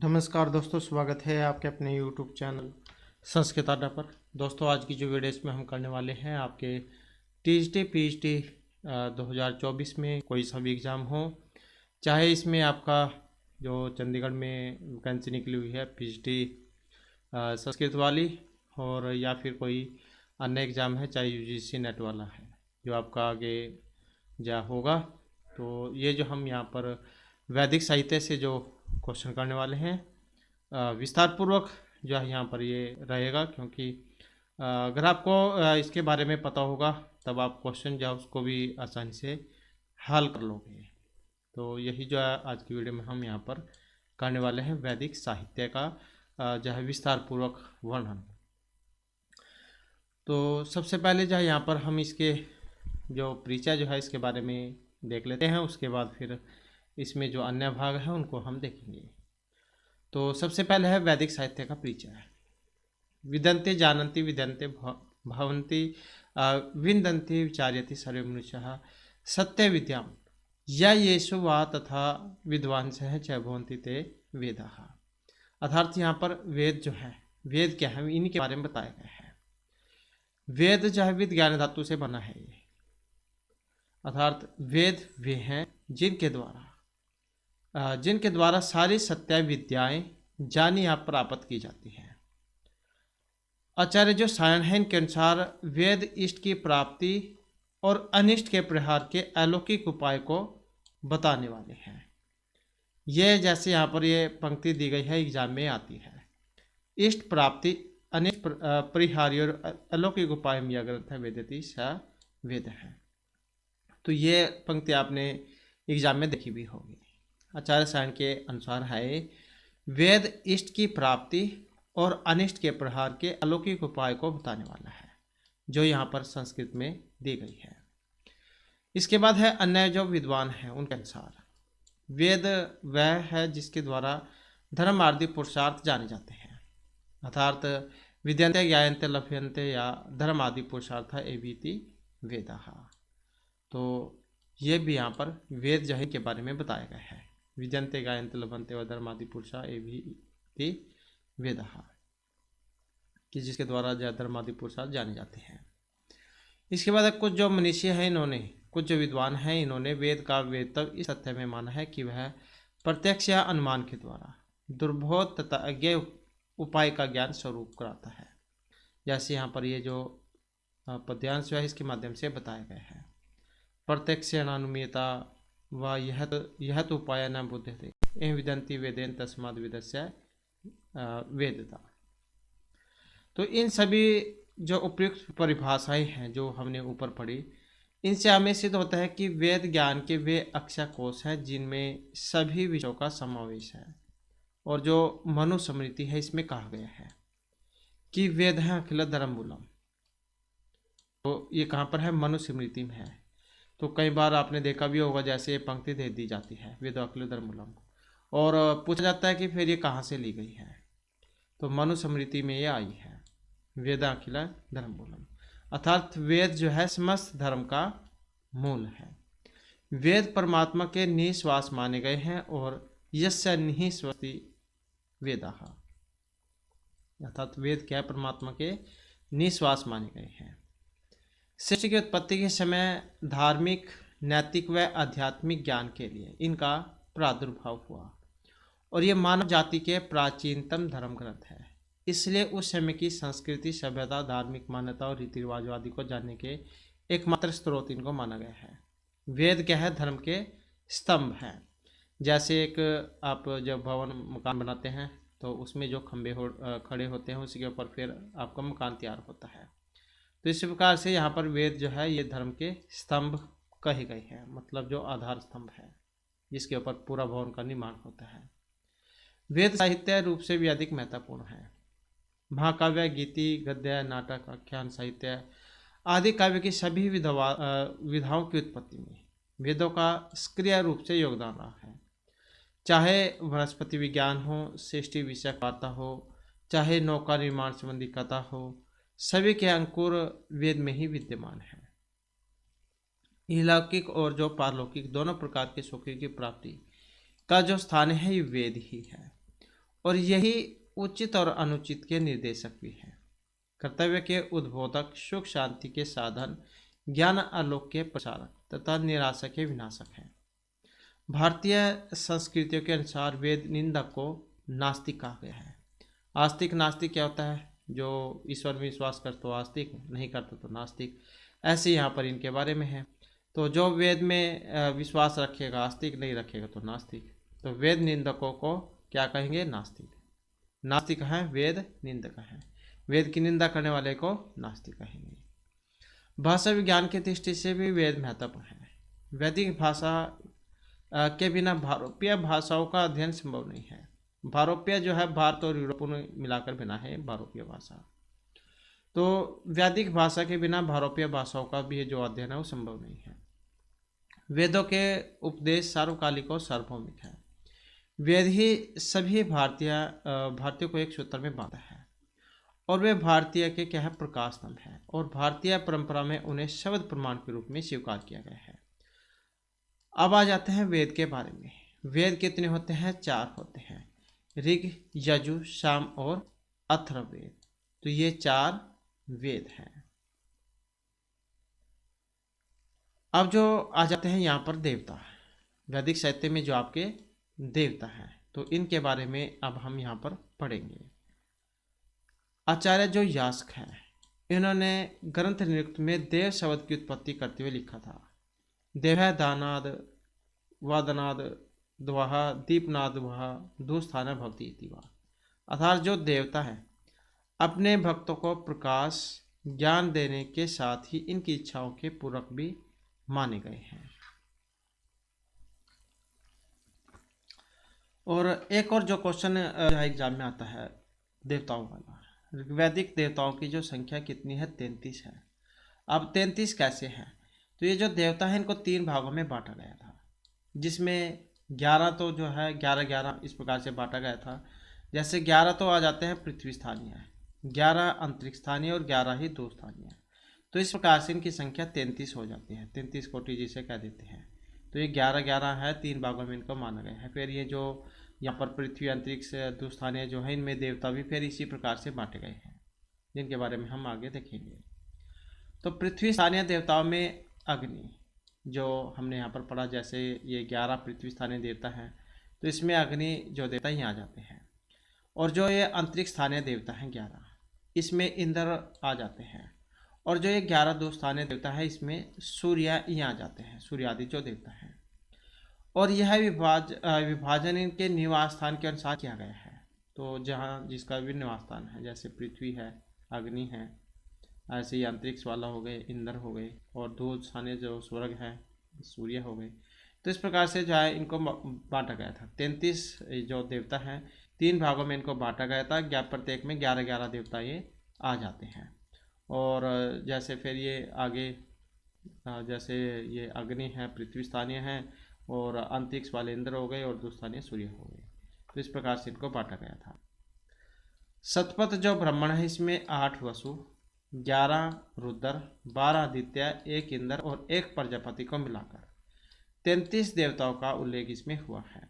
नमस्कार दोस्तों, स्वागत है आपके अपने YouTube चैनल संस्कृत अड्डा पर। दोस्तों, आज की जो वीडियो इसमें हम करने वाले हैं आपके टीजीटी पीजीटी 2024 में कोई सा भी एग्ज़ाम हो, चाहे इसमें आपका जो चंडीगढ़ में वैकेंसी निकली हुई है पीजीटी संस्कृत वाली, और या फिर कोई अन्य एग्ज़ाम है, चाहे यूजीसी नेट वाला है जो आपका आगे जा होगा। तो ये जो हम यहाँ पर वैदिक साहित्य से जो क्वेश्चन करने वाले हैं, विस्तार पूर्वक जो है यहाँ पर ये रहेगा, क्योंकि अगर आपको इसके बारे में पता होगा तब आप क्वेश्चन जो है उसको भी आसानी से हल कर लोगे। तो यही जो है आज की वीडियो में हम यहाँ पर करने वाले हैं, वैदिक साहित्य का जो है विस्तार पूर्वक वर्णन। तो सबसे पहले जो है यहाँ पर हम इसके जो परिचय जो है इसके बारे में देख लेते हैं, उसके बाद फिर इसमें जो अन्य भाग है उनको हम देखेंगे। तो सबसे पहले है वैदिक साहित्य का परिचय। विदन्ते जानन्ति विदन्ते भवन्ति विन्दन्ति विचार्यति सर्वे मनुष्याः सत्य विद्यां या येषु वा तथा विद्वांसः च भवन्ति ते वेदाः। अर्थात यहाँ पर वेद जो है, वेद क्या है इन्हीं के बारे में बताया गया है। वेद जो है विद ज्ञान धातु से बना है ये, अर्थात वेद वे हैं जिनके द्वारा सारी सत्य विद्याएं जानी या प्राप्त की जाती हैं। आचार्य जो सायण है इनके अनुसार वेद इष्ट की प्राप्ति और अनिष्ट के प्रहार के अलौकिक उपाय को बताने वाले हैं। ये जैसे यहाँ पर ये पंक्ति दी गई है, एग्जाम में आती है। इष्ट प्राप्ति अनिष्ट परिहारी और अलौकिक उपाय में यह ग्रंथ है वेदति स वेद है। तो ये पंक्ति आपने एग्जाम में देखी भी होगी। आचार्य सायण के अनुसार है वेद इष्ट की प्राप्ति और अनिष्ट के प्रहार के अलौकिक उपाय को बताने वाला है, जो यहाँ पर संस्कृत में दी गई है। इसके बाद है अन्य जो विद्वान हैं उनके अनुसार वेद वह है जिसके द्वारा धर्म आदि पुरुषार्थ जाने जाते हैं। अर्थात विद्यन्ते ज्ञायन्ते लभ्यन्ते या धर्म आदि पुरुषार्थ एवीति वेदाः। तो ये भी यहाँ पर वेद जो है के बारे में बताया गया है। विद्यन्ते ज्ञायन्ते लभन्ते व धर्म आदि पुरुषा एवीति वेदाः, कि जिसके द्वारा जो धर्म आदि पुरुषार्थ जाने जाते हैं। इसके बाद कुछ जो मनीषी हैं इन्होंने, कुछ जो विद्वान हैं इन्होंने वेद का वेदत्व इस तथ्य में माना है कि वह प्रत्यक्ष या अनुमान के द्वारा दुर्बोध तथा अज्ञेय उपाय का ज्ञान स्वरूप कराता है। जैसे यहाँ पर ये जो पद्यांश है इसके माध्यम से बताया गया है। प्रत्यक्षेणानुमीयता व यह तो उपाय न बुध्यते एवं विदन्ति वेदेन तस्माद् वेदस्य वेदता। तो इन सभी जो उपयुक्त परिभाषाएं हैं जो हमने ऊपर पढ़ी, इनसे हमें सिद्ध होता है कि वेद ज्ञान के वे अक्षय कोश हैं जिनमें सभी विषयों का समावेश है। और जो मनुस्मृति है इसमें कहा गया है कि वेद है अखिल धर्ममूलम। तो ये कहाँ पर है? मनुस्मृति में है। तो कई बार आपने देखा भी होगा, जैसे पंक्ति दे दी जाती है वेद अखिल धर्ममूलम, और पूछा जाता है कि फिर ये कहाँ से ली गई है। तो मनुस्मृति में ये आई है, वेद अखिल धर्ममूलम। अर्थात वेद जो है समस्त धर्म का मूल है। वेद परमात्मा के निःश्वास माने गए हैं और यस्य निःश्वसति वेदाः। अर्थात वेद क्या है? परमात्मा के निःश्वास माने गए हैं। सृष्टि की उत्पत्ति के समय धार्मिक, नैतिक व आध्यात्मिक ज्ञान के लिए इनका प्रादुर्भाव हुआ, और ये मानव जाति के प्राचीनतम धर्म ग्रंथ है। इसलिए उस समय की संस्कृति, सभ्यता, धार्मिक मान्यता और रीति रिवाज आदि को जानने के एकमात्र स्रोत इनको माना गया है। वेद क्या है? धर्म के स्तंभ हैं। जैसे एक आप जब भवन मकान बनाते हैं तो उसमें जो खंभे खड़े होते हैं उसी के ऊपर फिर आपका मकान तैयार होता है। तो इस प्रकार से यहाँ पर वेद जो है ये धर्म के स्तंभ कहे गए हैं, मतलब जो आधार स्तंभ है जिसके ऊपर पूरा भवन का निर्माण होता है। वेद साहित्य रूप से भी अधिक महत्वपूर्ण है। महाकाव्य, गीति, गद्य, नाटक, आख्यान, साहित्य आदि काव्य की सभी विधाओं की उत्पत्ति में वेदों का सक्रिय रूप से योगदान रहा है। चाहे वनस्पति विज्ञान हो, सृष्टि विषयक वार्ता हो, चाहे नौका निर्माण संबंधी कथा हो, सभी के अंकुर वेद में ही विद्यमान है। इहलौकिक और जो पारलौकिक दोनों प्रकार के सुख की प्राप्ति का जो स्थान है ये वेद ही है। और यही उचित और अनुचित के निर्देशक भी है। कर्तव्य के उद्बोधक, सुख शांति के साधन, ज्ञान आलोक के प्रसारक तथा निराशा के विनाशक है। भारतीय संस्कृतियों के अनुसार वेद निंदक को नास्तिक कहा गया है। आस्तिक नास्तिक क्या होता है? जो ईश्वर में विश्वास करता तो आस्तिक, नहीं करता तो नास्तिक। ऐसे यहाँ पर इनके बारे में है। तो जो वेद में विश्वास रखेगा आस्तिक, नहीं रखेगा तो नास्तिक। तो वेद निंदकों को क्या कहेंगे? नास्तिक। नास्तिक है, वेद निंदक है। वेद की निंदा करने वाले को नास्तिक कहेंगे। भाषा विज्ञान की दृष्टि से भी वेद महत्वपूर्ण है। वैदिक भाषा के बिना भारोपीय भाषाओं का अध्ययन संभव नहीं है। भारोपीय जो है, भारत और यूरोप में मिलाकर बना है भारोपीय भाषा। तो वैदिक भाषा के बिना भारोपीय भाषाओं का भी जो अध्ययन है वो संभव नहीं है। वेदों के उपदेश सार्वकालिक और सार्वभौमिक है। वेद ही सभी भारतीयों को एक सूत्र में बांधता है और वे भारतीय के क्या है? प्रकाश स्तंभ है। और भारतीय परंपरा में उन्हें शब्द प्रमाण के रूप में स्वीकार किया गया है। अब आ जाते हैं वेद के बारे में। वेद कितने होते हैं? 4 होते हैं। ऋग, यजु, साम और अथर्ववेद। तो ये 4 वेद हैं। अब जो आ जाते हैं यहाँ पर देवता। वैदिक साहित्य में जो आपके देवता हैं, तो इनके बारे में अब हम यहाँ पर पढ़ेंगे। आचार्य जो यास्क हैं, इन्होंने ग्रंथ निरुक्त में देव शब्द की उत्पत्ति करते हुए लिखा था। देव है दानाद, वादनाद, द्वाह, दीपनाद वह दुस्थान भक्ति इतिवा। अर्थात जो देवता है अपने भक्तों को प्रकाश ज्ञान देने के साथ ही इनकी इच्छाओं के पूरक भी माने गए हैं। और एक और जो क्वेश्चन एग्जाम में आता है देवताओं वाला, वैदिक देवताओं की जो संख्या कितनी है? 33 है। अब 33 कैसे है? तो ये जो देवता है इनको 3 भागों में बांटा गया था, जिसमें 11 तो जो है 11-11 इस प्रकार से बांटा गया था। जैसे 11 तो आ जाते हैं पृथ्वी स्थानीय, 11 अंतरिक्ष स्थानीय और 11 ही दो स्थानीय। तो इस प्रकार से इनकी संख्या 33 हो जाती है। 33 कोटि जिसे कह देते हैं। तो ये 11-11 है, 3 भागों में इनको माना गया है। फिर ये जो यहाँ पर पृथ्वी, अंतरिक्ष, दुस्थानीय जो है, इनमें देवता भी फिर इसी प्रकार से बांटे गए हैं, जिनके बारे में हम आगे देखेंगे। तो पृथ्वी स्थानीय देवताओं में अग्नि, जो हमने यहाँ पर पढ़ा, जैसे ये 11 पृथ्वी स्थानीय देवता हैं, तो इसमें अग्नि जो देवता ही आ जाते हैं। और जो ये अंतरिक्ष स्थानीय देवता हैं 11, इसमें इंद्र आ जाते हैं। और जो ये 11 दो स्थानीय देवता है, इसमें सूर्य ही आ जाते हैं, सूर्य आदि जो देवता हैं। और यह विभाजन इनके निवास स्थान के अनुसार किया गया है। तो जहाँ जिसका भी निवास स्थान है, जैसे पृथ्वी है, अग्नि है, ऐसे ही अंतरिक्ष वाला हो गए, इंद्र हो गए, और दो स्थानीय जो स्वर्ग है, सूर्य हो गए। तो इस प्रकार से जो है इनको बांटा गया था। 33 जो देवता हैं, 3 भागों में इनको बांटा गया था। प्रत्येक में 11-11 देवता ये आ जाते हैं। और जैसे फिर ये आगे, जैसे ये अग्नि है, पृथ्वी स्थानीय है, और अंतरिक्ष वाले इंद्र हो गए, और दुस्थानीय सूर्य हो गए। तो इस प्रकार से इनको बांटा गया था। सतपथ जो ब्राह्मण है, इसमें 8 वसु, 11 रुद्र, 12 आदित्य, 1 इंद्र और 1 प्रजापति को मिलाकर 33 देवताओं का उल्लेख इसमें हुआ है।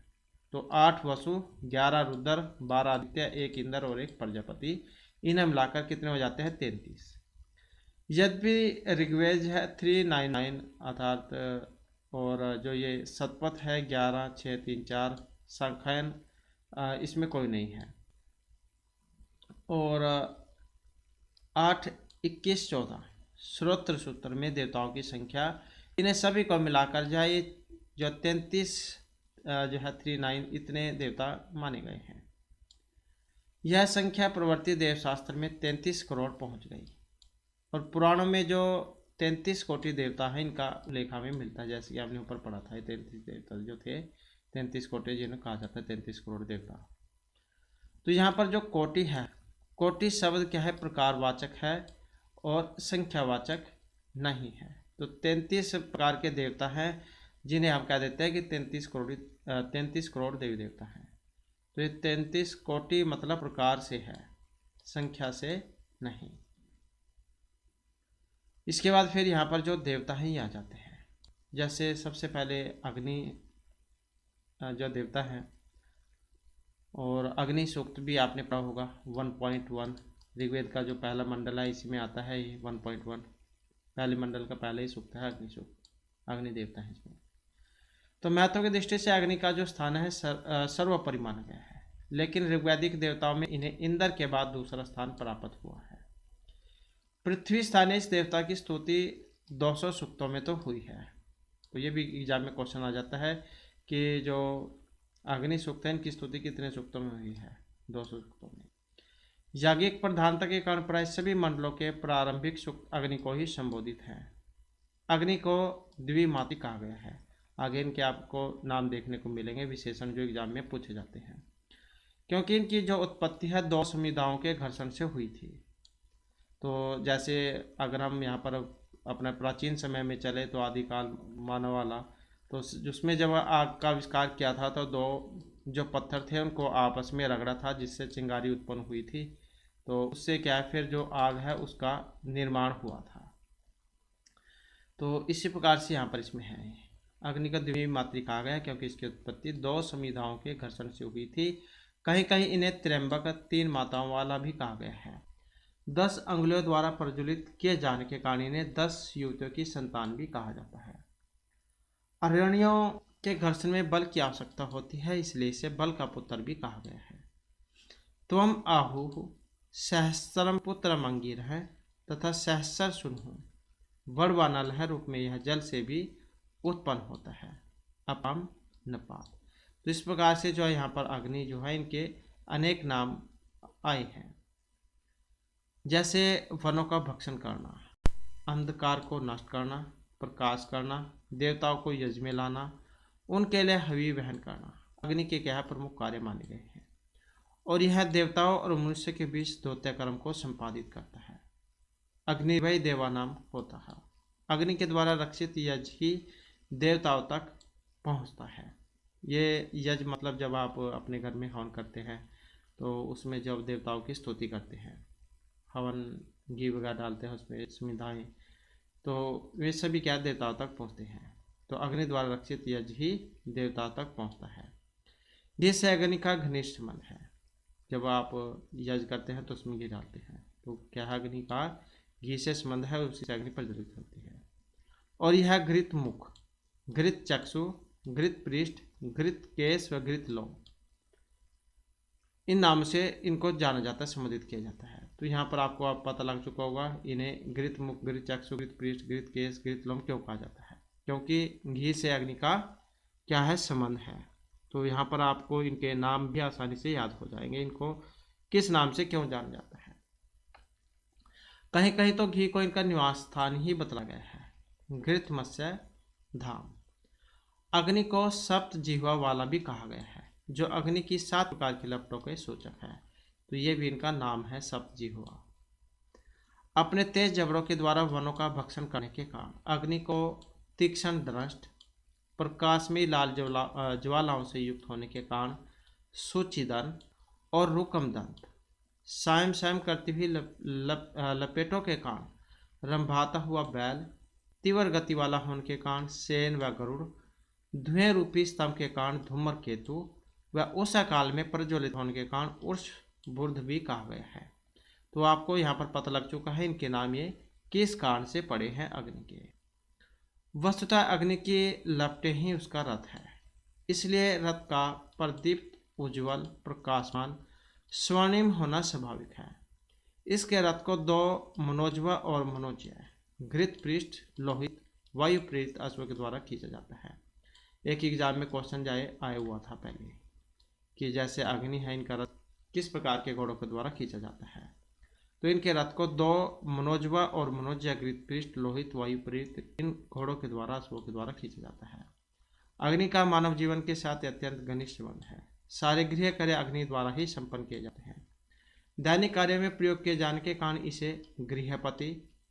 तो 8 वसु, 11 रुद्र, 12 आदित्य, 1 इंद्र और 1 प्रजापति, इन्हें मिलाकर कितने हो जाते हैं? 33। यद्यपि ऋग्वेद है 399 अर्थात, और जो ये सतपथ है 11, 6, 3, 4, संख्यान इसमें कोई नहीं है। और 8, 21, 14 श्रोत्र सूत्र में देवताओं की संख्या, इन्हें सभी को मिलाकर जाए जो 33 जो है 39 इतने देवता माने गए हैं। यह संख्या प्रवर्ती देवशास्त्र में 33 करोड़ पहुंच गई। और पुराणों में जो 33 कोटि देवता है, इनका लेखा में मिलता है। जैसे कि आपने ऊपर पढ़ा था, 33 देवता जो थे, 33 कोटि जिन्हें कहा जाता है 33 करोड़ देवता। तो यहाँ पर जो कोटि है, कोटि शब्द क्या है? प्रकारवाचक है और संख्यावाचक नहीं है। तो 33 प्रकार के देवता हैं, जिन्हें हम कह देते हैं कि 33 करोड़ देवी देवता हैं। तो ये 33 कोटि मतलब प्रकार से है, संख्या से नहीं। इसके बाद फिर यहाँ पर जो देवता हैं ये आ जाते हैं। जैसे सबसे पहले अग्नि जो देवता है, और अग्नि सूक्त भी आपने पढ़ा होगा 1.1। ऋग्वेद का जो पहला मंडल है इसी में आता है ये 1.1। पहले मंडल का पहला ही सूक्त है अग्नि सूक्त, अग्नि देवता है इसमें। तो महत्व की दृष्टि से अग्नि का जो स्थान है सर्वोपरि माना गया है, लेकिन ऋग्वैदिक देवताओं में इन्हें इंद्र के बाद दूसरा स्थान प्राप्त हुआ है। पृथ्वी स्थानीय इस देवता की स्तुति 200 सूक्तों में तो हुई है। तो ये भी एग्जाम में क्वेश्चन आ जाता है कि जो अग्नि सूक्त है इनकी स्तुति कितने सूक्तों में हुई है, 200 सूक्तों में। याज्ञिक प्रधानता के कारण प्राय सभी मंडलों के प्रारंभिक सूक्त अग्नि को ही संबोधित है। अग्नि को द्विमाती कहा गया है। आगे इनके आपको नाम देखने को मिलेंगे विशेषण जो एग्जाम में पूछे जाते हैं, क्योंकि इनकी जो उत्पत्ति है दो समुदायों के घर्षण से हुई थी। तो जैसे अगर हम यहाँ पर अपना प्राचीन समय में चले तो आदिकाल मानव वाला, तो उसमें जब आग का आविष्कार किया था तो दो जो पत्थर थे उनको आपस में रगड़ा था जिससे चिंगारी उत्पन्न हुई थी। तो उससे क्या है फिर जो आग है उसका निर्माण हुआ था। तो इसी प्रकार से यहाँ पर इसमें है अग्नि का द्विमात्री कहा गया क्योंकि इसकी उत्पत्ति दो समुदायों के घर्षण से हुई थी। कहीं कहीं इन्हें त्र्यंबक 3 माताओं वाला भी कहा गया है। 10 अंगुलियों द्वारा प्रज्वलित किए जाने के कारण इन्हें 10 युवतियों की संतान भी कहा जाता है। अरण्यों के घर्षण में बल की आवश्यकता होती है, इसलिए इसे बल का पुत्र भी कहा गया है। त्वम आहु सहस्रम पुत्रम अंगिरः तथा सहस्र सुनहु वर्णवाना लहर रूप में यह जल से भी उत्पन्न होता है। अपम नपात। तो इस प्रकार से जो है यहाँ पर अग्नि जो है इनके अनेक नाम आए हैं, जैसे वनों का भक्षण करना, अंधकार को नष्ट करना, प्रकाश करना, देवताओं को यज्ञ में लाना, उनके लिए हवि वहन करना अग्नि के क्या प्रमुख कार्य माने गए हैं। और यह देवताओं और मनुष्य के बीच दौत्य कर्म को संपादित करता है। अग्निवय देवानाम होता है। अग्नि के द्वारा रक्षित यज्ञ ही देवताओं तक पहुंचता है। ये यज्ञ मतलब जब आप अपने घर में हवन करते हैं तो उसमें जब देवताओं की स्तुति करते हैं, हवन घी वगैरह डालते हैं उसमें समिधाएँ, तो वे सभी क्या देवताओं तक पहुंचते हैं। तो अग्नि द्वारा रक्षित यज्ञ ही देवताओं तक पहुंचता है। जिससे अग्नि का घनिष्ठ संबंध है। जब आप यज्ञ करते हैं तो उसमें घी डालते हैं तो क्या अग्नि का घी से संबंध है, उसी से अग्नि प्रज्वलित होती है। और यह घृत मुख, घृत चक्षु, घृत पृष्ठ, घृत केश व घृत लोम, इन नाम से इनको जाना जाता है, संबोधित किया जाता है। तो यहाँ पर आपको आप पता लग चुका होगा इन्हें घृत मुख, घृत चक्षु, घृत पृष्ठ, घृत केश, घृत लोम क्यों कहा जाता है, क्योंकि घी से अग्नि का क्या है संबंध है। तो यहाँ पर आपको इनके नाम भी आसानी से याद हो जाएंगे, इनको किस नाम से क्यों जाना जाता है। कहीं कहीं तो घी को इनका निवास स्थान ही बतला गया है। घृत मत्स्य धाम। अग्नि को सप्त जिह्वा वाला भी कहा गया है, जो अग्नि की 7 प्रकार की लपटों के सूचक है। तो ये भी इनका नाम है सप्त जिह्वा। अपने तेज जबड़ों के द्वारा वनों का भक्षण करने के कारण अग्नि को तीक्ष्ण दृष्ट, प्रकाश में लाल ज्वालाओं से युक्त होने के कारण सूचिदन और रुकम दंत, सायम सायम करती हुई लपेटों के कारण रंभाता हुआ बैल, तीव्र गति वाला होने के कारण सेन व गरुड़, धुएं रूपी स्तंभ के कारण धूमर केतु व उषा काल में प्रज्वलित होने के कारण उर्ष बुर्ध भी कहा गया है। तो आपको यहाँ पर पता लग चुका है इनके नाम ये किस कारण से पड़े हैं अग्नि के। वस्तुतः अग्नि की लपटें ही उसका रथ है, इसलिए रथ का प्रदीप्त उज्ज्वल प्रकाशमान स्वर्णिम होना स्वाभाविक है। इसके रथ को 2 मनोजवा और मनोज्य घृत पृष्ठ लोहित वायु प्रेरित अश्व के द्वारा खींचा जाता है। एक एग्जाम में क्वेश्चन आया हुआ था पहले कि जैसे अग्नि है इनका रथ किस प्रकार के घोड़ों के द्वारा खींचा जाता है। तो इनके रथ को 2 मनोजवा और मनोज्य घृत पृष्ठ लोहित वायु प्रेरित इन घोड़ों के द्वारा अश्वों के द्वारा खींचा जाता है। अग्नि का मानव जीवन के साथ अत्यंत घनिष्ठ संबंध है। सारे गृह कार्य अग्नि द्वारा ही संपन्न किए जाते हैं। दैनिक कार्यों में प्रयोग किए जाने के कारण इसे गृहपति,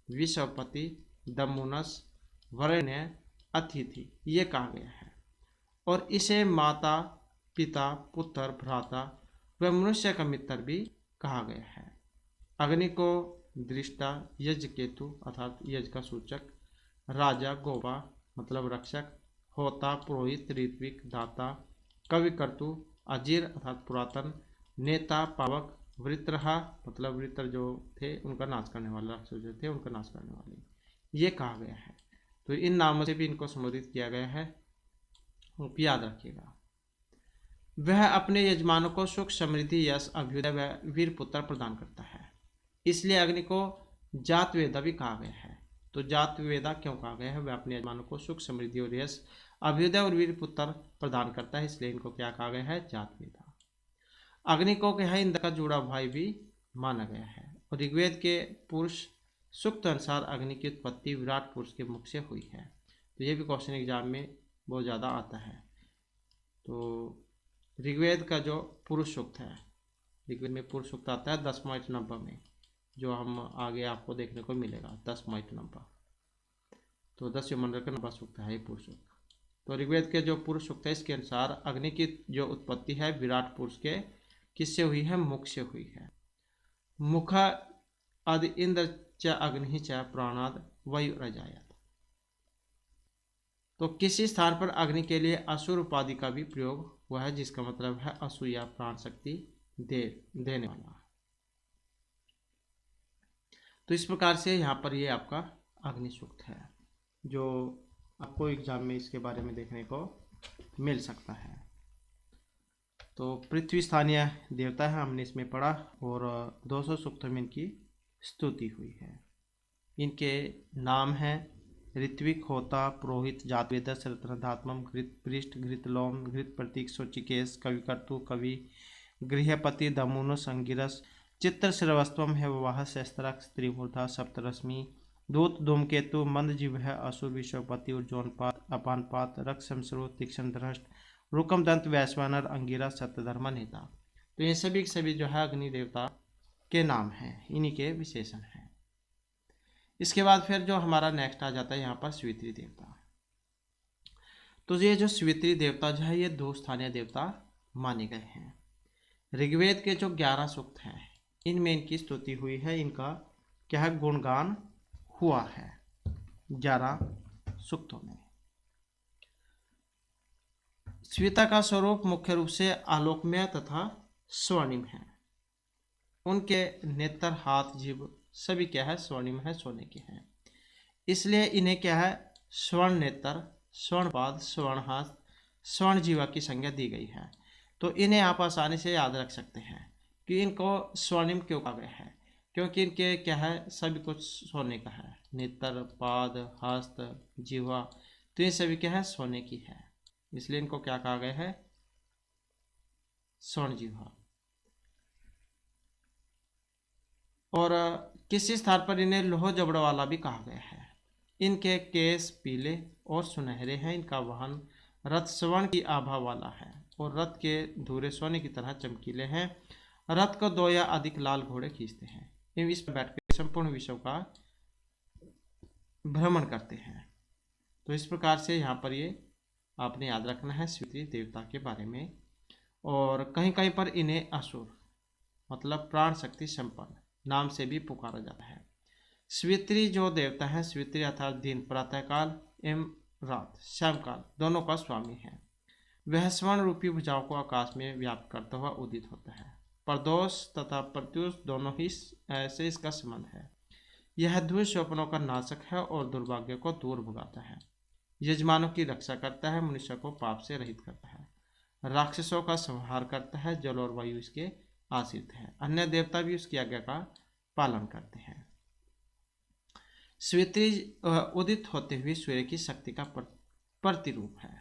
विषवपति, दमुनस, वरेण्य, अतिथि ये कहा गया है। और इसे माता, पिता, पुत्र, भ्राता व मनुष्य का मित्र भी कहा गया है। अग्नि को दृष्टा, यज्ञ केतु अर्थात यज्ञ का सूचक, राजा, गोपा मतलब रक्षक, होता, पुरोहित, ऋत्विक, दाता, कविकर्तु, अजीर अर्थात पुरातन, नेता पावक, वृत्रहा मतलब वृत्र जो थे उनका नाश करने वाले, राक्षस जो थे उनका नाश करने वाले, ये कहा गया है। तो इन नामों से भी इनको संबोधित किया गया है, याद रखिएगा। वह अपने यजमानों को सुख, समृद्धि, यश, अभ्युदय व वीर पुत्र प्रदान करता है। इसलिए अग्नि को जातवेदा भी कहा गया है। तो जातवेदा क्यों कहा गया है? वह अपने यजमानों को सुख, समृद्धि और यश, अभ्युदय और वीर पुत्र प्रदान करता है, इसलिए इनको क्या कहा गया है? जातवेदा। अग्नि को क्या है? इंद्र का जुड़ा भाई भी माना गया है। और ऋग्वेद के पुरुष सूक्त अनुसार अग्नि की उत्पत्ति विराट पुरुष के मुख से हुई है। तो ये भी क्वेश्चन एग्जाम में बहुत ज़्यादा आता है। तो ऋग्वेद का जो पुरुष सूक्त है, ऋग्वेद में पुरुष सूक्त आता है 10.90 में, जो हम आगे आपको देखने को मिलेगा 10.90। तो 10वें मंडल का 90 सूक्त है ये पुरुष सूक्त। तो ऋग्वेद के जो पुरुष सूक्त है इसके अनुसार अग्नि की जो उत्पत्ति है विराट पुरुष के किससे हुई है? मुख से हुई है। मुख आदि इंद्र च अग्नि च प्राणाद वायु रजायत। तो किसी स्थान पर अग्नि के लिए असुर उपाधि का भी प्रयोग हुआ है, जिसका मतलब है असुर या प्राण शक्ति देने वाला। तो इस प्रकार से यहाँ पर ये आपका अग्नि सूक्त है, जो आपको एग्जाम में इसके बारे में देखने को मिल सकता है। तो पृथ्वी स्थानीय देवता है, हमने इसमें पढ़ा, और 200 सूक्तों में इनकी स्तुति हुई है। इनके नाम हैं ऋत्विक, होता, पुरोहित, जातवेदस, रत्नधात्मम, घृत पृष्ठ, घृतलोम, घृत प्रतीक, सोचिकेश, कविकर्तु, कवि, गृहपति, दमुनुस, अंगिरस, चित्र श्रवस्तवम है, विवाह, शस्त्रक, त्रिमूर्धा, सप्तरश्मि, दूत, धूमकेतु, मंदजीव है, असुर, विश्वपति, उज्जौनपात, अपानपात, रक्त, शमश्रु, तीक्ष्ण दृष्ट, रुकम दंत, वैश्वानर, अंगिरा, सत्यधर्म, नेता। तो ये सभी जो है अग्नि देवता के नाम हैं, इन्हीं के विशेषण हैं। इसके बाद फिर जो हमारा नेक्स्ट आ जाता है यहाँ पर स्वित्री देवता। तो ये जो स्वित्री देवता जो है ये 2 स्थानीय देवता माने गए हैं। ऋग्वेद के जो 11 सूक्त हैं इनमें इनकी स्तुति हुई है, इनका क्या है? गुणगान हुआ है 11 सूक्तों में। स्विता का स्वरूप मुख्य रूप से आलोकमय तथा स्वर्णिम है। उनके नेत्र, हाथ, जीभ सभी क्या है? स्वर्णिम है, सोने के हैं। इसलिए इन्हें क्या है? स्वर्ण नेत्र, स्वर्णपाद, स्वर्ण हाथ, स्वर्ण जीवा की संज्ञा दी गई है। तो इन्हें आप आसानी से याद रख सकते हैं कि इनको स्वर्णिम क्यों कहा गया है, क्योंकि इनके क्या है? सभी कुछ सोने का है। नेत्र, पाद, हस्त, जीवा, तो ये सभी क्या है? सोने की है, इसलिए इनको क्या कहा गया है? स्वर्ण जीवा। और किसी स्थान पर इन्हें लोह जबड़ वाला भी कहा गया है। इनके केस पीले और सुनहरे हैं। इनका वाहन रथ स्वर्ण की आभा वाला है और रथ के धुरे सोने की तरह चमकीले हैं। रथ को 2 या अधिक लाल घोड़े खींचते हैं। इस पर बैठकर संपूर्ण विश्व का भ्रमण करते हैं। तो इस प्रकार से यहाँ पर ये आपने याद रखना है स्वित्री देवता के बारे में। और कहीं कहीं पर इन्हें असुर मतलब प्राण शक्ति संपन्न नाम से भी पुकारा जाता है। स्वित्री जो देवता है, स्वित्री अर्थात दिन, प्रातःकाल एवं रात, शामकाल दोनों का स्वामी है। वह स्वर्ण रूपी भुजाओं को आकाश में व्याप्त करता हुआ उदित होता है। प्रदोष तथा प्रत्युष दोनों ही से इसका संबंध है। यह दुष्ट स्वप्नों का नाशक है और दुर्भाग्य को दूर भगाता है। यजमानों की रक्षा करता है, मनुष्य को पाप से रहित करता है, राक्षसों का संहार करता है। जल और वायु इसके आश्रित है, अन्य देवता भी उसकी आज्ञा का पालन करते हैं। स्वित्री उदित होते हुए सूर्य की शक्ति का प्रतिरूप है।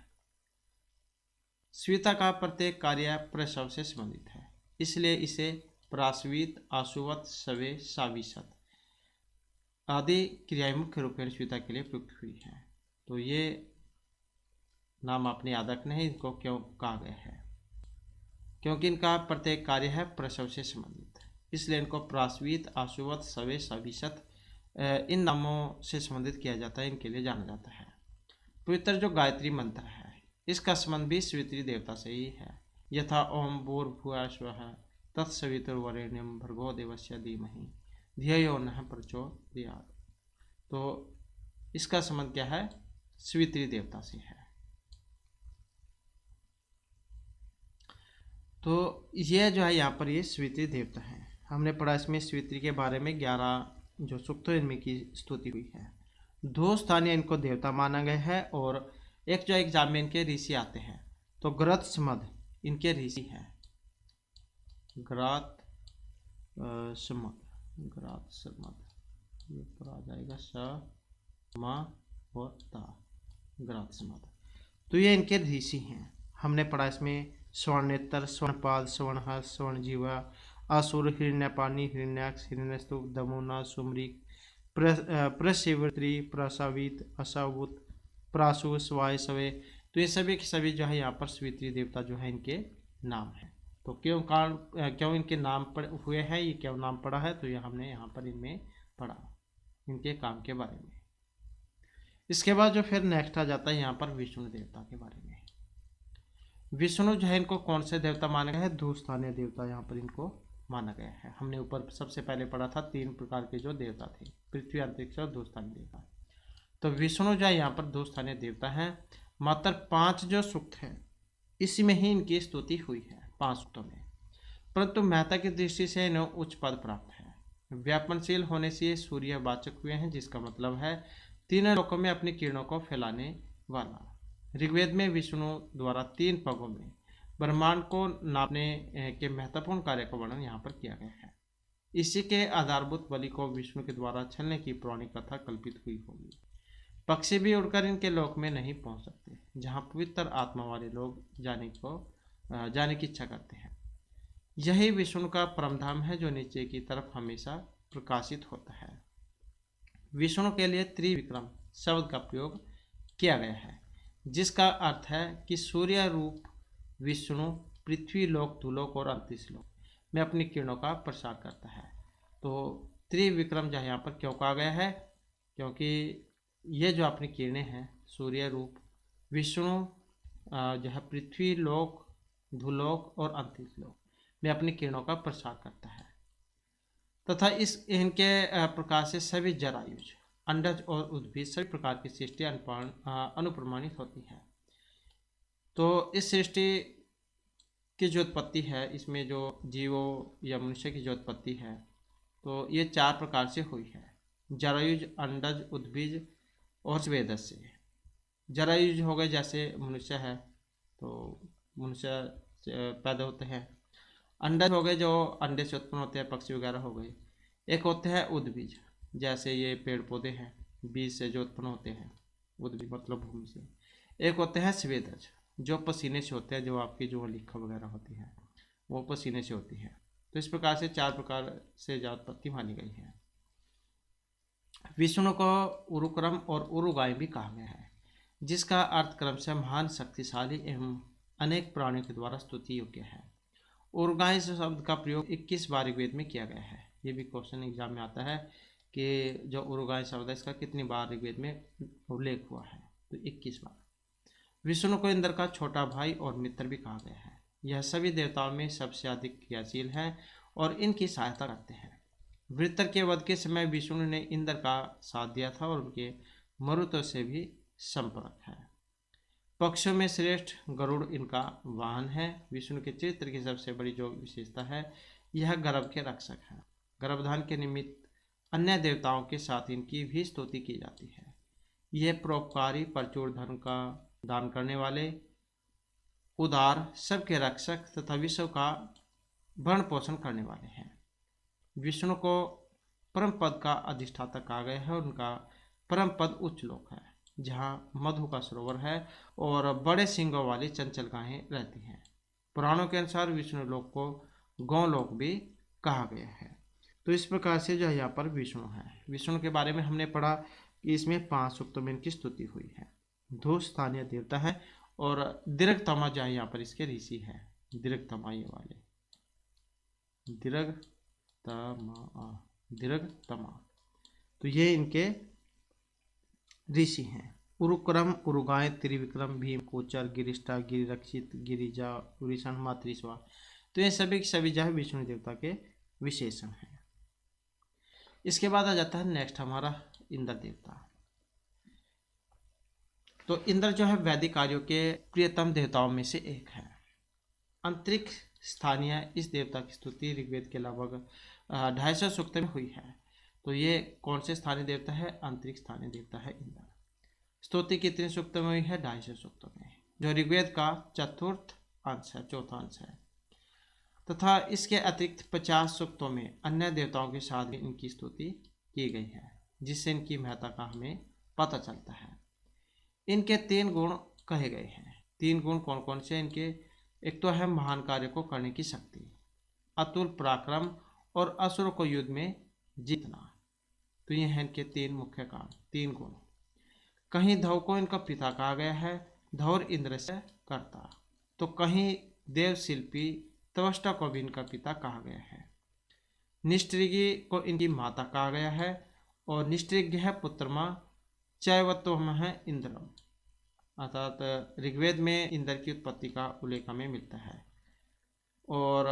स्विता का प्रत्येक कार्य प्रसव से संबंधित है, इसलिए इसे प्राश्वित, आशुवत, सवे, साविशत आदि क्रियाएं मुख्य रूप में स्विता के लिए प्रयुक्त हुई है। तो ये नाम आपने याद रखना है। इनको क्यों कहा गया है? क्योंकि इनका प्रत्येक कार्य है प्रसव से संबंधित, इसलिए इनको प्राश्वित, आशुवत, सवे, साविशत इन नामों से संबंधित किया जाता है, इनके लिए जाना जाता है। पवित्र जो गायत्री मंत्र है इसका संबंध भी स्वित्री देवता से ही है। यथा ओम भूर्भुवः स्वः तत्सवितुर्वरेण्यं भर्गो देवस्य धीमहि धियो यो नः प्रचोदयात्। तो इसका संबंध क्या है? स्वित्री देवता से है। तो ये जो है यहाँ पर ये स्वित्री देवता है। हमने पढ़ा इसमें स्वित्री के बारे में 11 जो सूक्त इनमें की स्तुति हुई है। 2 स्थानीय इनको देवता माना गया है और एक जो एग्जाम में इनके ऋषि आते हैं। तो ग्रत समद इनके ऋषि हैं। ग्रात समद, ग्रात समद, ये ऊपर आ जाएगा स म और ता, ग्रात समद। तो ये इनके ऋषि हैं। हमने पढ़ा इसमें स्वर्णनेत्र, स्वर्णपाद, स्वर्णहर, स्वर्णजीवा, असुर, हिरण्यपाणी, हिरण्याक्ष, हिरण्यस्तुप, दमुना, सुमरीक, प्रशिवत्री, प्रसावित, असावुत, प्रासुस, वायसवे। तो ये सभी के सभी जो है यहाँ पर स्वित्री देवता जो है इनके नाम है। तो क्यों इनके नाम हुए हैं, ये क्यों नाम पड़ा है, तो ये हमने यहाँ पर इनमें पढ़ा इनके काम के बारे में। इसके बाद जो फिर नेक्स्ट आ जाता है यहाँ पर विष्णु देवता के बारे में। विष्णु जो है इनको कौन से देवता माना गया है, 2 स्थानीय देवता यहाँ पर इनको माना गया है। हमने ऊपर सबसे पहले पढ़ा था 3 प्रकार के जो देवता थे, पृथ्वी, अंतरिक्ष और 2 स्थानीय देवता। तो विष्णु जो है यहाँ पर 2 स्थानीय देवता हैं। मात्र 5 जो सूक्त है इसी में ही इनकी स्तुति हुई है, 5 सूक्तों में। परंतु महत्ता की दृष्टि से इन्हें उच्च पद प्राप्त है। व्यापनशील होने से ये सूर्यवाचक हुए हैं, जिसका मतलब है 3 लोकों में अपनी किरणों को फैलाने वाला। ऋग्वेद में विष्णु द्वारा 3 पगों में ब्रह्मांड को नापने के महत्वपूर्ण कार्य का वर्णन यहाँ पर किया गया है। इसी के आधारभूत बलि को विष्णु के द्वारा छलने की पौराणिक कथा कल्पित हुई होगी। पक्षी भी उड़कर इनके लोक में नहीं पहुंच सकते, जहाँ पवित्र आत्मा वाले लोग जाने की इच्छा करते हैं। यही विष्णु का परमधाम है जो नीचे की तरफ हमेशा प्रकाशित होता है। विष्णु के लिए त्रिविक्रम शब्द का प्रयोग किया गया है, जिसका अर्थ है कि सूर्य रूप विष्णु पृथ्वी लोक, भूलोक और अंतरिक्ष लोक में अपनी किरणों का प्रसार करता है। तो त्रिविक्रम जो यहाँ पर क्यों कहा गया है, क्योंकि ये जो अपनी किरणें हैं सूर्य रूप विष्णु जो है पृथ्वी लोक, भूलोक और अंतरिक्ष लोक में अपनी किरणों का प्रसार करता है तथा इनके प्रकाश से सभी जरायुज, अंडज और उद्भिद सभी प्रकार की सृष्टि अनुप्रमाणित होती है। तो इस सृष्टि की जो उत्पत्ति है, इसमें जो जीवों या मनुष्य की जो उत्पत्ति है, तो ये 4 प्रकार से हुई है। जरायुज, अंडज, उद्भिज और स्वेदज से। जरायुज हो गए जैसे मनुष्य है, तो मनुष्य पैदा होते हैं। अंडज हो गए जो अंडे से उत्पन्न होते हैं, पक्षी वगैरह हो गए। एक होते हैं उद्भिज, जैसे ये पेड़ पौधे हैं, बीज से जो उत्पन्न होते हैं, उद्भिज मतलब भूमि से। एक होते हैं स्वेदज जो पसीने से होते हैं, जो आपकी जो लिखा वगैरह होती है वो पसीने से होती है। तो इस प्रकार से 4 प्रकार से उत्पत्ति मानी गई है। विष्णु को उरुक्रम और उरुगाय भी कहा गया है, जिसका अर्थ क्रम से महान, शक्तिशाली एवं अनेक प्राणियों के द्वारा स्तुति योग्य है। उरुगाय शब्द का प्रयोग 21 बार ऋग्वेद में किया गया है। ये भी क्वेश्चन एग्जाम में आता है कि जो उरुगाय शब्द है इसका कितनी बार ऋग्वेद में उल्लेख हुआ है, तो 21 बार। विष्णु को इंद्र का छोटा भाई और मित्र भी कहा गया है। यह सभी देवताओं में सबसे अधिक क्रियाशील है और इनकी सहायता करते हैं। वृत्र के वध के समय विष्णु ने इंद्र का साथ दिया था और उनके मरुतों से भी संपर्क है। पक्षियों में श्रेष्ठ गरुड़ इनका वाहन है। विष्णु के चरित्र की सबसे बड़ी जो विशेषता है, यह गर्भ के रक्षक है। गर्भधान के निमित्त अन्य देवताओं के साथ इनकी भी स्तुति की जाती है। यह परोपकारी, प्रचुर धन का दान करने वाले, उदार, सबके रक्षक तथा विश्व का भरण पोषण करने वाले हैं। विष्णु को परम पद का अधिष्ठाता कहा गया है और उनका परम पद उच्च लोक है, जहाँ मधु का सरोवर है और बड़े सिंगों वाली चंचल गायें रहती हैं। पुराणों के अनुसार विष्णु लोक को गौलोक भी कहा गया है। तो इस प्रकार से जो यहाँ पर विष्णु है। विष्णु के बारे में हमने पढ़ा कि इसमें 5 सूक्तों में इनकी स्तुति हुई है। 2 स्थानीय देवता है और दीर्घतमा जो है यहाँ पर इसके ऋषि है। दीर्घतमा ये वाले दीर्घतमा, तो ये इनके ऋषि हैं। उरुक्रम, उरुगाय, त्रिविक्रम, भीम, कोचर, गिरिष्ठा, गिरिरक्षित, गिरिजा, उरिषण, मातृस्वा। तो ये सभी सभी जो है विष्णु देवता के विशेषण हैं। इसके बाद आ जाता है नेक्स्ट हमारा इंद्र देवता। तो इंद्र जो है वैदिक कार्यों के प्रियतम देवताओं में से एक है। अंतरिक्ष स्थानीय है। इस देवता की स्तुति ऋग्वेद के लगभग 250 सूक्त में हुई है। तो ये कौन से स्थानीय देवता है? अंतरिक्ष स्थानीय देवता है इंद्र। स्तुति कितने सूक्त में हुई है? 250 सूक्तों में, जो ऋग्वेद का चतुर्थ अंश है, चौथा अंश है। तथा इसके अतिरिक्त 50 सूक्तों में अन्य देवताओं के साथ भी इनकी स्तुति की गई है, जिससे इनकी महत्ता का हमें पता चलता है। इनके 3 गुण कहे गए हैं। 3 गुण कौन कौन से इनके? एक तो है महान कार्य को करने की शक्ति, अतुल पराक्रम और असुरों को युद्ध में जीतना। तो ये हैं इनके 3 मुख्य काम, 3 गुण। कहीं ध्रुव को इनका पिता कहा गया है, ध्रुव इंद्र से करता। तो कहीं देव शिल्पी त्वष्टा को भी इनका पिता कहा गया है। निष्ठिगी को इनकी माता कहा गया है, और निष्ठिज्ञ है पुत्रमा, चैवत्वम है इंद्रम। अर्थात ऋग्वेद में इंद्र की उत्पत्ति का उल्लेख हमें मिलता है। और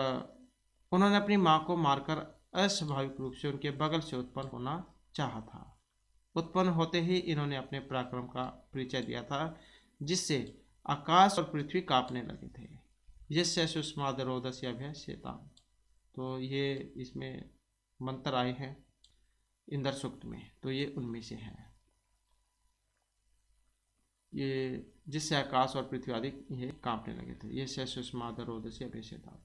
उन्होंने अपनी माँ को मारकर अस्वाभाविक रूप से उनके बगल से उत्पन्न होना चाहा था। उत्पन्न होते ही इन्होंने अपने पराक्रम का परिचय दिया था, जिससे आकाश और पृथ्वी कांपने लगे थे। जिससे सुष्मादरोदस्य अभय शेताम। तो ये इसमें मंत्र आए हैं इंद्र सूक्त में, तो ये उनमें से है। ये जिससे आकाश और पृथ्वी आदि ये कांपने लगे थे। ये से सुष्मादरोदस्य अभय शेताम।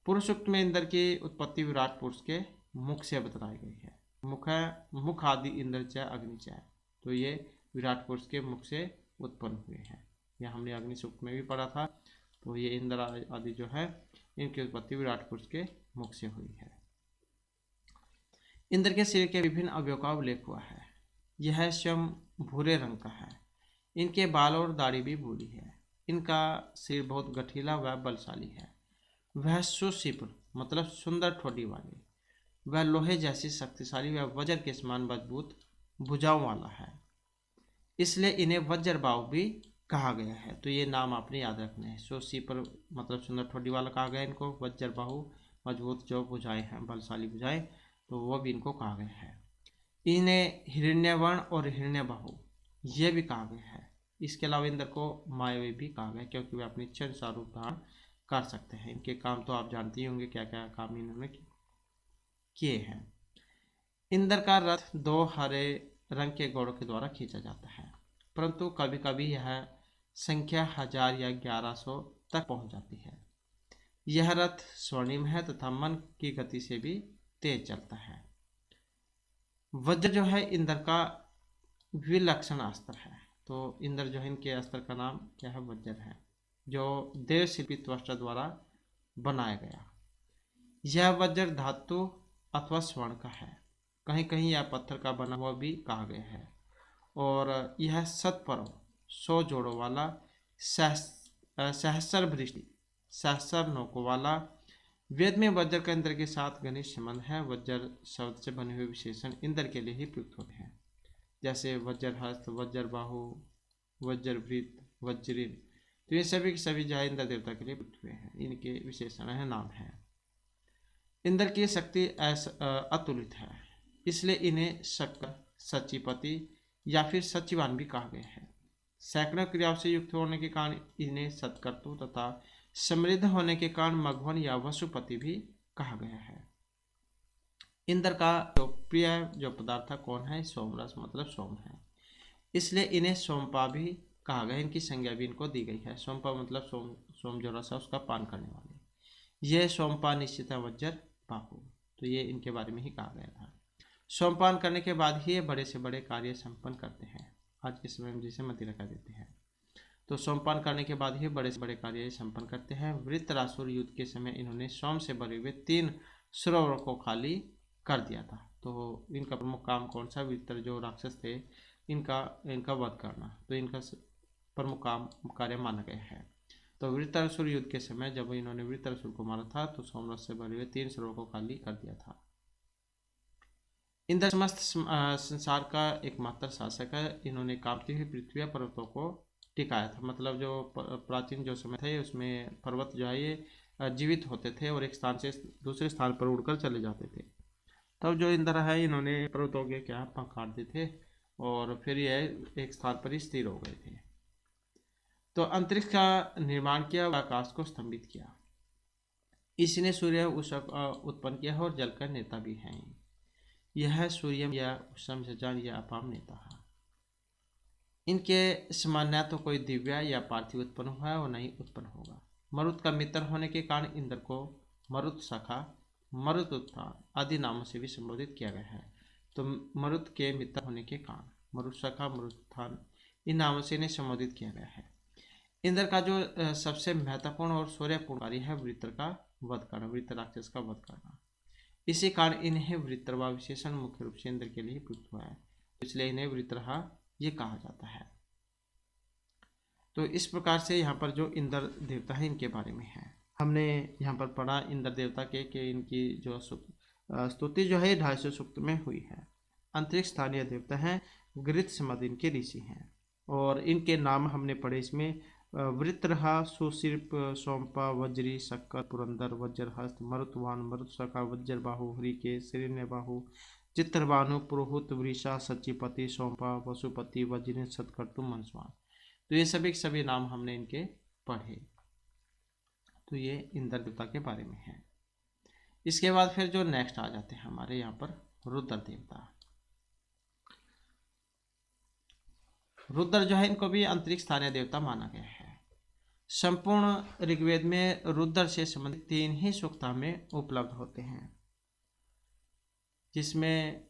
पुरुष सूक्त में इंद्र की उत्पत्ति विराट पुरुष के मुख से बतलाई गई है। मुख आदि इंद्र च अग्नि च। तो ये विराट पुरुष के मुख से उत्पन्न हुए हैं। यह हमने अग्नि सूक्त में भी पढ़ा था। तो ये इंद्र आदि जो है, इनकी उत्पत्ति विराट पुरुष के मुख से हुई है। इंद्र के शरीर के विभिन्न अवयवों का उल्लेख हुआ है। यह स्वयं भूरे रंग का है। इनके बाल और दाढ़ी भी भूरी है। इनका सिर बहुत गठीला व बलशाली है। वह सुशिप्र मतलब सुंदर ठोड़ी वाले, वह लोहे जैसी शक्तिशाली व वज्र के समान मजबूत भुजाओं वाला है। इसलिए इन्हें वज्रबाहु भी कहा गया है। तो ये नाम आपने याद रखना है। सुशिप्र मतलब सुंदर ठोड़ी वाला कहा गया इनको। वज्रबाहु मजबूत जो भुजाएं हैं, बलशाली भुजाएं, तो वो भी इनको कहा गया है। इन्हें हिरण्यवर्ण और हिरण्यबाहु ये भी कहा गया है। इसके अलावा इंद्र को मायावी भी कहा गया, क्योंकि वे अपनी इच्छानुसार रूप धारण कर सकते हैं। इनके काम तो आप जानते ही होंगे, क्या क्या काम इन्होंने किए हैं। इंद्र का रथ 2 हरे रंग के घोड़ों के द्वारा खींचा जाता है, परंतु कभी कभी यह संख्या 1000 या 1100 तक पहुंच जाती है। यह रथ स्वर्णिम है तथा मन की गति से भी तेज चलता है। वज्र जो है इंद्र का विलक्षण अस्त्र है। तो इंद्र जो है, इनके अस्त्र का नाम क्या है? वज्र है, जो देव शिल्पी त्वष्टा द्वारा बनाया गया। यह वज्र धातु अथवा स्वर्ण का है। कहीं कहीं यह पत्थर का बना हुआ भी कहा गया है। और यह सतपरों 100 जोड़ों वाला, सहस्र भृष्टि, सहस्र नौकों वाला। वेद में वज्र का इंद्र के साथ घनिष्ठ संबंध है। वज्र शब्द से बने हुए विशेषण इंद्र के लिए ही प्रयुक्त होते हैं, जैसे वज्रहस्त, वज्रबाहु, वज्रभृत, वज्रिन। तो ये सभी के सभी जो है इंद्र देवता के लिए प्रयुक्त हुए हैं। इनके विशेषण है, नाम है। इंद्र की शक्ति अतुलित है, इसलिए इन्हें शक्कर, सचिपति या फिर सचिवान भी कहा गया है। सैकड़ों क्रियाओं से युक्त होने के कारण इन्हें सत्कर्तु तथा समृद्ध होने के कारण मघवन या वसुपति भी कहा गया है। इंद्र का जो प्रिय जो पदार्थ कौन है? सोमरस मतलब सोम है, इसलिए इन्हें सोमपा भी कहा गया। इनकी संज्ञा भी इनको दी गई है। सोमपा मतलब सोम जो रस है उसका पान करने वाले। यह सोमपान निश्चित है वज्र बाहु। तो ये इनके बारे में ही कहा गया था। सोमपान करने के बाद ही ये बड़े से बड़े कार्य संपन्न करते हैं। आज के समय में जिसे मदिरा कर देते हैं, तो सोमपान करने के बाद ही बड़े से बड़े कार्य संपन्न करते हैं। वृत्रासुर युद्ध के समय इन्होंने सोम से भरे हुए 3 सरोवरों को खाली कर दिया था। तो इनका प्रमुख काम कौन सा? वृत्र जो राक्षस थे, इनका वध करना। तो इनका प्रमुख काम कार्य माना गया है। तो वृत्रासुर युद्ध के समय जब इन्होंने वृत्रासुर को मारा था, तो सोमरस से भरे हुए 3 सरोवरों को खाली कर दिया था। इंद्र समस्त संसार का एकमात्र शासक है। इन्होंने कांपती हुई पृथ्वी पर्वतों को टिकाया था। मतलब जो प्राचीन जो समय थे उसमें पर्वत जो है ये जीवित होते थे और एक स्थान से दूसरे स्थान पर उड़कर चले जाते थे। तब जो इंद्र है, इन्होंने पर्वतों के क्या पंख काट दिए थे और फिर यह एक स्थान पर ही स्थिर हो गए थे। तो अंतरिक्ष का निर्माण किया व आकाश को स्तंभित किया। इसने सूर्य उषा उत्पन्न किया है और जल का नेता भी है। यह सूर्य या उषम सजान या अपाम नेता है। इनके समान न तो कोई दिव्या या पार्थिव उत्पन्न हुआ है और नहीं उत्पन्न होगा। मरुत का मित्र होने के कारण इंद्र को मरुत सखा, मरुत उत्थान आदि नामों से भी संबोधित किया गया है। तो मरुत के मित्र होने के कारण मरुत सखा, मरुत उत्थान इन नामों से इन्हें संबोधित किया गया है। इंद्र का जो सबसे महत्वपूर्ण और शौर्यपूर्ण कार्य है वृत्र का वध करना, वृत्र राक्षस का वध करना। इसी कारण इन्हें वृत्रवा विशेषण मुख्य रूप से इंद्र के लिए प्रयुक्त हुआ है, इसलिए इन्हें वृत्रहा ये कहा जाता है। तो इस प्रकार से यहाँ पर जो इंद्र देवता है इनके बारे में है। हमने यहाँ पर पढ़ा इंद्र देवता के इनकी जो स्तुति जो है 250 सूक्त में हुई है। अंतरिक्ष स्थानीय देवता हैं, गृत समद इनके ऋषि हैं और इनके नाम हमने पढ़े इसमें वृत्रहा, सुशिर्प, सोमपा, वज्री, शक्कर, पुरंदर, वज्रहस्त, मरुतवान, मरुतसखा, वज्रबाहु, हरिकेश, हिरण्यबाहु, चित्रबानु, पुरोहित, वृषा, सचिपति, सोमपा, वसुपति, वज्र, सतकर्तु, मनस्वान। तो ये सभी नाम हमने इनके पढ़े। तो ये इंद्र देवता के बारे में है। इसके बाद फिर जो नेक्स्ट आ जाते हैं हमारे यहाँ पर रुद्र देवता। रुद्र जो है इनको भी अंतरिक्ष स्थानीय देवता माना गया है। संपूर्ण ऋग्वेद में रुद्र से संबंधित 3 ही सूक्त में उपलब्ध होते हैं, जिसमें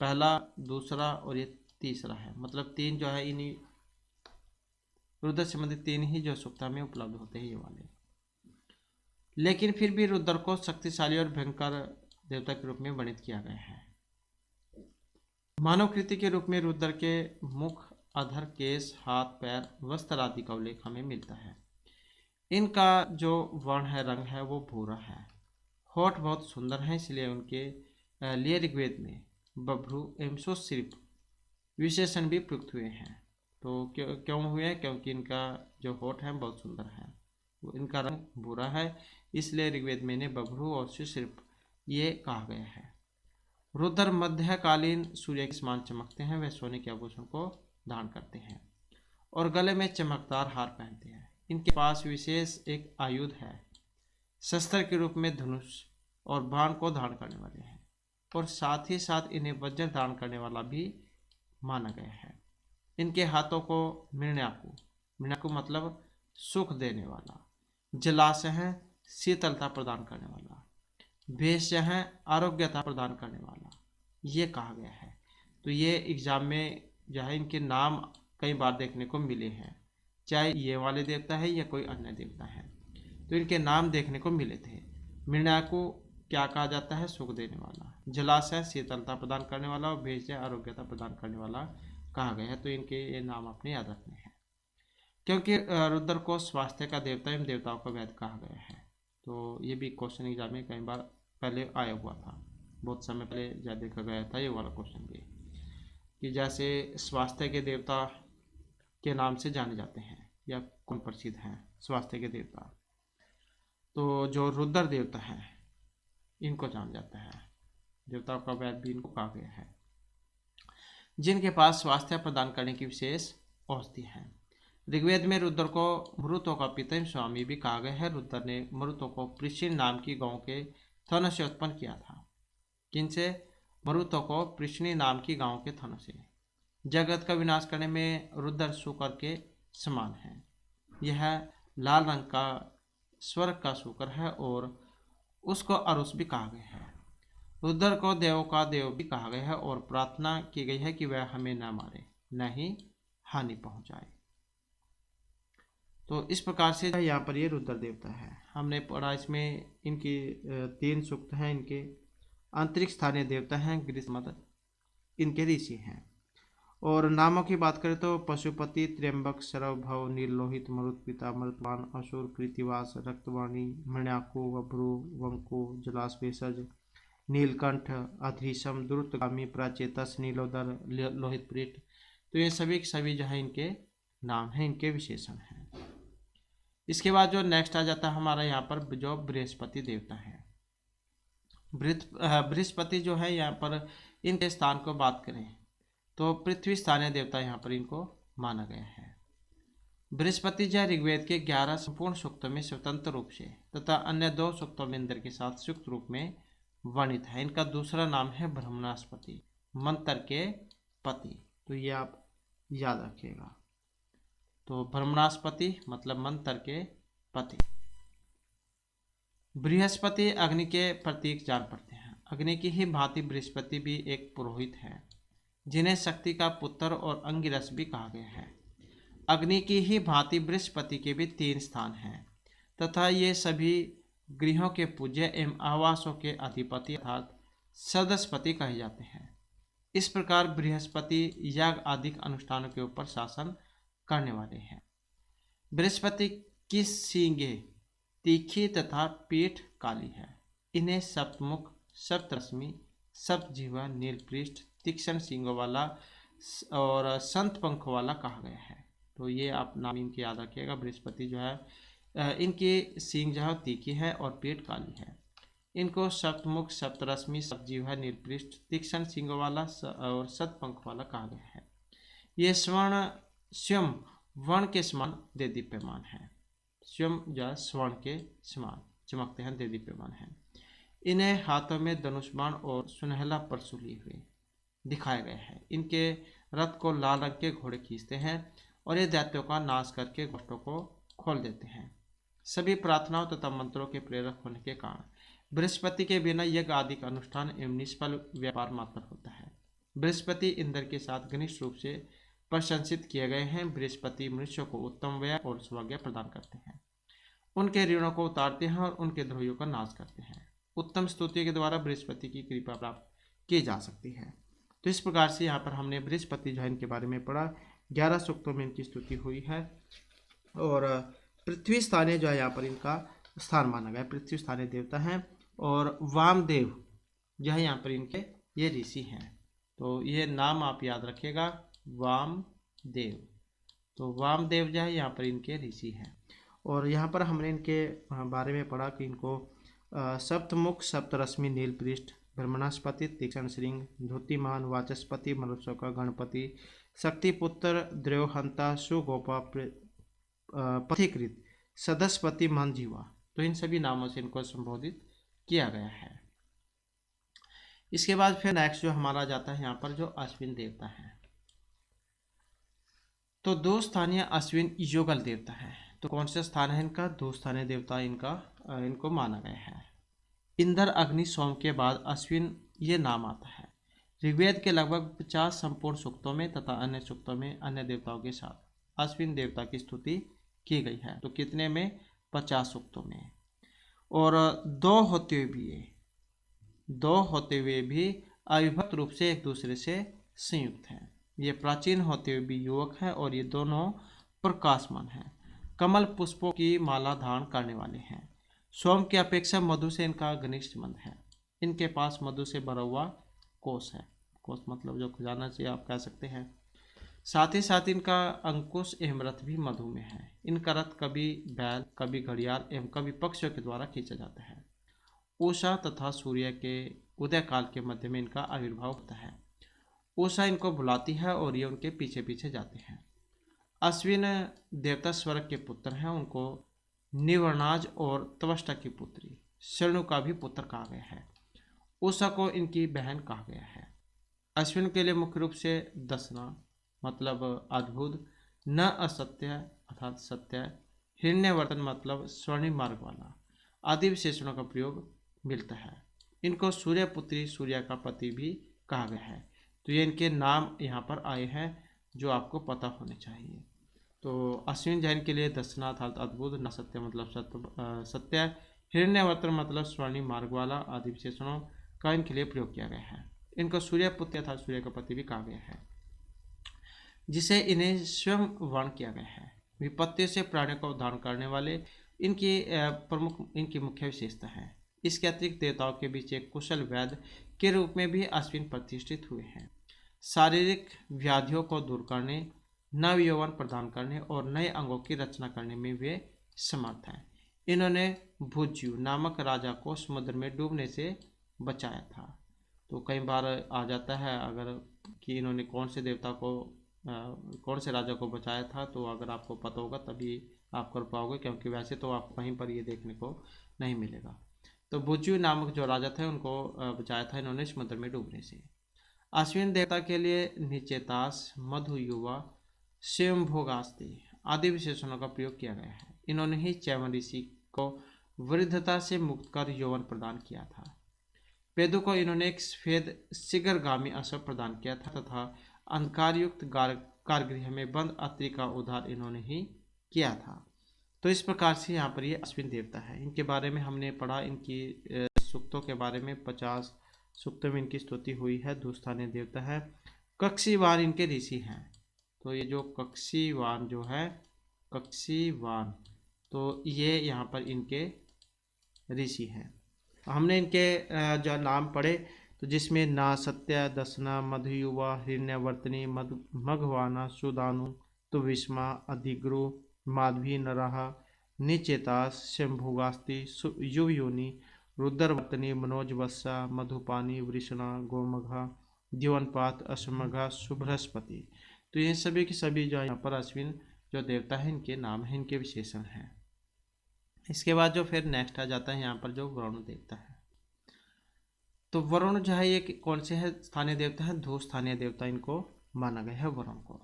पहला, दूसरा और ये तीसरा है। मतलब 3 जो है इन्हीं रुद्र से संबंधित 3 ही जो सूक्त में उपलब्ध होते हैं ये वाले। लेकिन फिर भी रुद्र को शक्तिशाली और भयंकर देवता के रूप में वर्णित किया गया है। मानवकृति के रूप में रुद्र के मुख, अधर, केश, हाथ, पैर, वस्त्र आदि का उल्लेख हमें मिलता है। इनका जो वर्ण है, रंग है, वो भूरा है। होठ बहुत सुंदर हैं, इसलिए उनके लिए ऋग्वेद में बभ्रू एवं सुशिर्प विशेषण भी प्रयुक्त हुए हैं। तो क्यों हुए? क्योंकि इनका जो होठ है बहुत सुंदर है, इनका रंग भूरा है, इसलिए ऋग्वेद में इन्हें बभ्रू और सुशिर्प ये कहा गया है। रुद्र मध्यकालीन सूर्य के समान चमकते हैं। वे सोने के आभूषण को धारण करते हैं और गले में चमकदार हार पहनते हैं। इनके पास विशेष एक आयुध है, शस्त्र के रूप में धनुष और बाण को धारण करने वाले हैं और साथ ही साथ इन्हें वज्र धारण करने वाला भी माना गया है। इनके हाथों को मृणाकु, मृणाकु मतलब सुख देने वाला, जलाशय है शीतलता प्रदान करने वाला, भेष है आरोग्यता प्रदान करने वाला, ये कहा गया है। तो ये एग्जाम में जो है इनके नाम कई बार देखने को मिले हैं, चाहे ये वाले देवता है या कोई अन्य देवता है, तो इनके नाम देखने को मिले थे। मृणाकु क्या कहा जाता है? सुख देने वाला, जलाशय शीतलता प्रदान करने वाला और भेष आरोग्यता प्रदान करने वाला कहा गया है। तो इनके ये नाम अपने याद रखने हैं, क्योंकि रुद्र को स्वास्थ्य का देवता एवं देवताओं का वैद्य कहा गया है। तो ये भी क्वेश्चन एग्जाम में कई बार पहले आया हुआ था, बहुत समय पहले जा देखा गया था ये वाला क्वेश्चन भी, कि जैसे स्वास्थ्य के देवता के नाम से जाने जाते हैं या कौन प्रसिद्ध हैं स्वास्थ्य के देवता, तो जो रुद्र देवता है इनको जाना जाता है। देवताओं का वैद्य भी इनको कहा गया है, जिनके पास स्वास्थ्य प्रदान करने की विशेष औषधि है। ऋग्वेद में रुद्र को मरुतों का पिता स्वामी भी कहा गया है। रुद्र ने मरुतों को पृश्चिन नाम की गांव के थनों से उत्पन्न किया था। किनसे? मरुतों को पृश्चिनी नाम की गांव के थनों से। जगत का विनाश करने में रुद्र शुकर के समान है। यह लाल रंग का स्वर्ग का शुकर है और उसको अरुष भी कहा गया है। रुद्र को देवों का देव भी कहा गया है और प्रार्थना की गई है कि वह हमें न मारे, न ही हानि पहुंचाए। तो इस प्रकार से यहाँ पर ये रुद्र देवता है। हमने पढ़ा इसमें इनकी 3 सूक्त हैं। इनके अंतरिक्ष स्थानीय देवता हैं, ग्रीष्मद इनके ऋषि हैं। और नामों की बात करें तो पशुपति, त्र्यंबक, सरवभव, नीललोहित, मरुत्पिता, मरुत्वान, असुर, कृतिवास, रक्तवाणी, मृणाकु, वभ्रू, वंकु, जलाश्वेषज, नीलकंठ, अधीशम, द्रुतगामी, प्राचेतस, नीलोदर, लोहितप्रीत। तो ये सभी जो है इनके नाम हैं, इनके विशेषण हैं। इसके बाद जो नेक्स्ट आ जाता है हमारा यहाँ पर जो बृहस्पति देवता है। बृहस्पति जो है यहाँ पर इनके स्थान को बात करें तो पृथ्वी स्थानीय देवता यहाँ पर इनको माना गया है। बृहस्पति जो ऋग्वेद के 11 संपूर्ण सूक्तों में स्वतंत्र रूप से तथा अन्य 2 सूक्तों में इंद्र के साथ संयुक्त रूप में वर्णित है। इनका दूसरा नाम है ब्रह्मणास्पति, मंत्र के पति। तो ये आप याद रखिएगा। तो ब्रह्मणास्पति मतलब मंत्र के पति। बृहस्पति अग्नि के प्रतीक जान पड़ते हैं। अग्नि की ही भांति बृहस्पति भी एक पुरोहित है, जिन्हें शक्ति का पुत्र और अंगिरस भी कहा गया है। अग्नि की ही भांति बृहस्पति के भी 3 स्थान हैं तथा ये सभी गृहों के पूज्य एवं आवासों के अधिपति अर्थात सदस्पति कहे जाते हैं। इस प्रकार बृहस्पति याग आदि अनुष्ठानों के ऊपर शासन करने वाले हैं। बृहस्पति की सींगे तीखी तथा पीठ काली है। इन्हें सप्तमुख, सप्तरश्मि, सप्तजिह्वा, नीलपृष्ठ, तीक्ष्ण सींगों वाला और संत पंखों वाला कहा गया है। तो ये आप नाम इनके याद रखिएगा। बृहस्पति जो है इनकी सींग जो है तीखी है और पीठ काली है। इनको सप्तमुख, सप्तरश्मि, सप्तजिह्वा, नीलपृष्ठ, तीक्ष्ण सींगों वाला और सतपंख वाला कहा गया है। ये स्वयं वर्ण के समान देदीप्यमान है। स्वयं जो स्वर्ण के समान चमकते हैं, देदीप्यमान है। इन्हें हाथों में धनुष बाण और सुनहला परशु लिए हुए दिखाया गया है। इनके रथ को लाल रंग के घोड़े खींचते हैं और ये दैत्यों का नाश करके गोष्ठों को खोल देते हैं। सभी प्रार्थनाओं तथा मंत्रों के प्रेरक होने के कारण बृहस्पति के बिना यज्ञ आदि का अनुष्ठान एवं निष्फल व्यापार मात्र होता है। बृहस्पति इंद्र के साथ घनिष्ठ रूप से प्रशंसित किए गए हैं। बृहस्पति मनुष्यों को उत्तम व्यय और सौभाग्य प्रदान करते हैं, उनके ऋणों को उतारते हैं और उनके द्रोहियों का नाश करते हैं। उत्तम स्तुति के द्वारा बृहस्पति की कृपा प्राप्त की जा सकती है। तो इस प्रकार से यहाँ पर हमने बृहस्पति जो है इनके बारे में पढ़ा। 11 सूक्तों में इनकी स्तुति हुई है और पृथ्वी स्थानीय जो है यहाँ पर इनका स्थान माना गया। पृथ्वी स्थानीय देवता हैं और वामदेव जो है यहाँ पर इनके ये ऋषि हैं। तो ये नाम आप याद रखिएगा, वामदेव। तो वामदेव जो है यहाँ पर इनके ऋषि हैं। और यहाँ पर हमने इनके बारे में पढ़ा कि इनको सप्तमुख, सप्तरश्मि, नीलपृष्ठ, ब्रह्मणास्पति, तीक्ष्ण श्रृंग, धूतिमान, वाचस्पति, मनुष्यों का गणपति, शक्तिपुत्र, द्रव्यहंता, सुगोपा, पथिकृत, सदस्पति, मंजीवा। तो इन सभी नामों से इनको संबोधित किया गया है। इसके बाद फिर नेक्स्ट जो हमारा जाता है यहाँ पर जो अश्विन देवता है। तो 2 स्थानीय अश्विन युगल देवता है। तो कौन सा स्थान है इनका? 2 स्थानीय देवता इनको माना गया है। इंद्र, अग्नि, सोम के बाद अश्विन ये नाम आता है। ऋग्वेद के लगभग 50 संपूर्ण सूक्तों में तथा अन्य सूक्तों में अन्य देवताओं के साथ अश्विन देवता की स्तुति की गई है। तो कितने में? 50 सूक्तों में। और 2 होते हुए भी अविभक्त रूप से एक दूसरे से संयुक्त हैं। ये प्राचीन होते हुए भी युवक हैं और ये दोनों प्रकाशमान हैं। कमल पुष्पों की माला धारण करने वाले हैं। सोम की अपेक्षा मधु से इनका घनिष्ठ संबंध है। इनके पास मधु से भरा हुआ कोष है। कोष मतलब जो खजाना से आप कह सकते हैं। साथ ही साथ इनका अंकुश एवं रथ भी मधु में है। इनका रथ कभी बैल, कभी घड़ियाल एवं कभी पक्षियों के द्वारा खींचा जाता है। उषा तथा सूर्य के उदय काल के मध्य में इनका आविर्भाव होता है। उषा इनको बुलाती है और ये उनके पीछे पीछे जाते हैं। अश्विन देवता स्वर्ग के पुत्र हैं। उनको निवर्णाज और त्वष्टा की पुत्री शरणु का भी पुत्र कहा गया है। उषा को इनकी बहन कहा गया है। अश्विन के लिए मुख्य रूप से दसना मतलब अद्भुत, न असत्य अर्थात सत्य, हिरण्यवर्तन मतलब स्वर्णिम मार्ग वाला आदि विशेषणों का प्रयोग मिलता है। इनको सूर्यपुत्री, सूर्य का पति भी कहा गया है। तो ये इनके नाम यहाँ पर आए हैं जो आपको पता होने चाहिए। तो अश्विन जैन के लिए दसना अर्थात अद्भुत, न सत्य मतलब सत्य, हिरण्यवर्तन मतलब स्वर्णिम मार्ग वाला आदि विशेषणों का इनके लिए प्रयोग किया गया है। इनको सूर्यपुत्र अर्थात सूर्य का पति भी कहा गया है, जिसे इन्हें स्वयं वर्ण किया गया है। विपत्तियों से प्राणियों का उद्धार करने वाले इनकी मुख्य विशेषता है। इसके अतिरिक्त देवताओं के बीच एक कुशल वैद्य के रूप में भी अश्विन प्रतिष्ठित हुए हैं। शारीरिक व्याधियों को दूर करने, नव यौवन प्रदान करने और नए अंगों की रचना करने में वे समर्थ हैं। इन्होंने भुज्यु नामक राजा को समुद्र में डूबने से बचाया था। तो कई बार आ जाता है अगर कि इन्होंने कौन से देवता को कौन से राजा को बचाया था, तो अगर आपको पता होगा तभी आप कर पाओगे, क्योंकि वैसे तो आप कहीं पर ये देखने को नहीं मिलेगा। तो बुज्जु नामक जो राजा थे उनको बचाया था इन्होंने समुद्र में डूबने से। अश्विन देवता के लिए निचेतास, मधु, युवा, स्वयंभोगास्ति आदि विशेषणों का प्रयोग किया गया है। इन्होंने ही च्यवन ऋषि को वृद्धता से मुक्त कर यौवन प्रदान किया था। पेदु को इन्होंने एक सफेद शीघ्रगामी अश्व प्रदान किया था तथा अंधकारयुक्त कारगृह में बंद अत्रि का उद्धार इन्होंने ही किया था। तो इस प्रकार से यहाँ पर ये अश्विन देवता है। इनके बारे में हमने पढ़ा, इनकी सूक्तों के बारे में 50 सूक्तों में इनकी स्तुति हुई है। दूस्थानीय देवता है। कक्षीवान इनके ऋषि हैं। तो ये जो कक्षीवान जो है, कक्षीवान, तो ये यहाँ पर इनके ऋषि हैं। हमने इनके जो नाम पढ़े, तो जिसमें ना सत्य, दसना, मधुयुवा, हिरण्यवर्तनी, मघवाना, सुदानु, तुविस्मा, अधिग्रु, माधवी, नराहा, निचेतास, शंभुगास्ति, युवयोनि, रुद्रवर्तनी, मनोजवत्सा, मधुपानी, वृषणा, गोमघा, जीवनपात, अश्वमघा, सुबृहस्पति। तो ये सभी के सभी जो यहाँ पर अश्विन जो देवता है इनके नाम है, इनके विशेषण हैं। इसके बाद जो फिर नेक्स्ट आ जाता है यहाँ पर जो वरुण देवता है। तो वरुण जो है ये कौन से है स्थानीय देवता है? दो स्थानीय देवता इनको माना गया है वरुण को।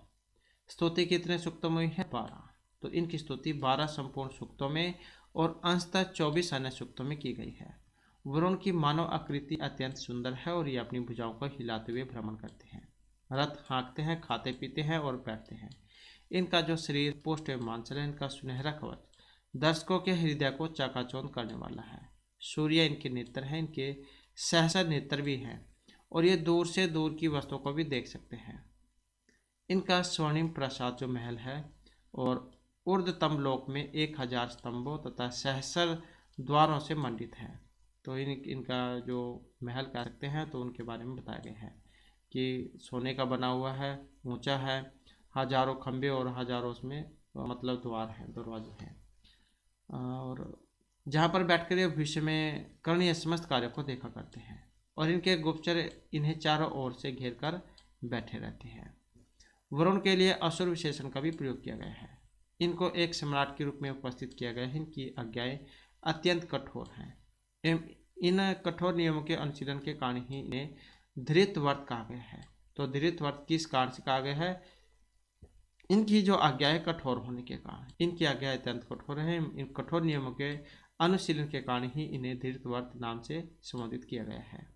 स्तुति कितने सूक्तों में है? 12। तो इनकी स्तुति 12 संपूर्ण सूक्तों में और अंशतः 24 अन्य सूक्तों में की गई है। वरुण की मानव आकृति अत्यंत सुंदर है और ये अपनी भुजाओं को हिलाते हुए भ्रमण करते हैं, रथ हाँकते हैं, खाते पीते हैं और बैठते हैं। इनका जो शरीर, पोस्ट एवं मांसल है, इनका सुनहरा कवच दर्शकों के हृदय को चकाचौंध करने वाला है। सूर्य इनके नेत्र हैं, इनके सहस्र नेत्र भी हैं और ये दूर से दूर की वस्तुओं को भी देख सकते हैं। इनका स्वर्णिम प्रासाद जो महल है और ऊर्ध्वतम लोक में 1000 स्तंभों तथा सहस्र द्वारों से मंडित है। तो इनका जो महल कह सकते हैं, तो उनके बारे में बताया गया है कि सोने का बना हुआ है, ऊंचा है, हजारों खंभे और हजारों उसमें मतलब द्वार हैं, दरवाजे हैं, और जहाँ पर बैठकर ये भविष्य में करणीय समस्त कार्यों को देखा करते हैं और इनके गुप्तचर इन्हें चारों ओर से घेर कर बैठे रहते हैं। वरुण के लिए असुर विशेषण का भी प्रयोग किया गया है। इनको एक सम्राट के रूप में उपस्थित किया गया है। इनकी आज्ञाएं अत्यंत कठोर हैं। इन कठोर नियमों के अनुशीलन के कारण ही इन्हें धृतव्रत कहा गया है। तो धृतव्रत किस कारण से कहा गया है? इनकी जो आज्ञाएं कठोर होने के कारण, इनकी आज्ञाएं अत्यंत कठोर हैं। इन कठोर नियमों के अनुशीलन के कारण ही इन्हें धृतव्रत नाम से संबोधित किया गया है।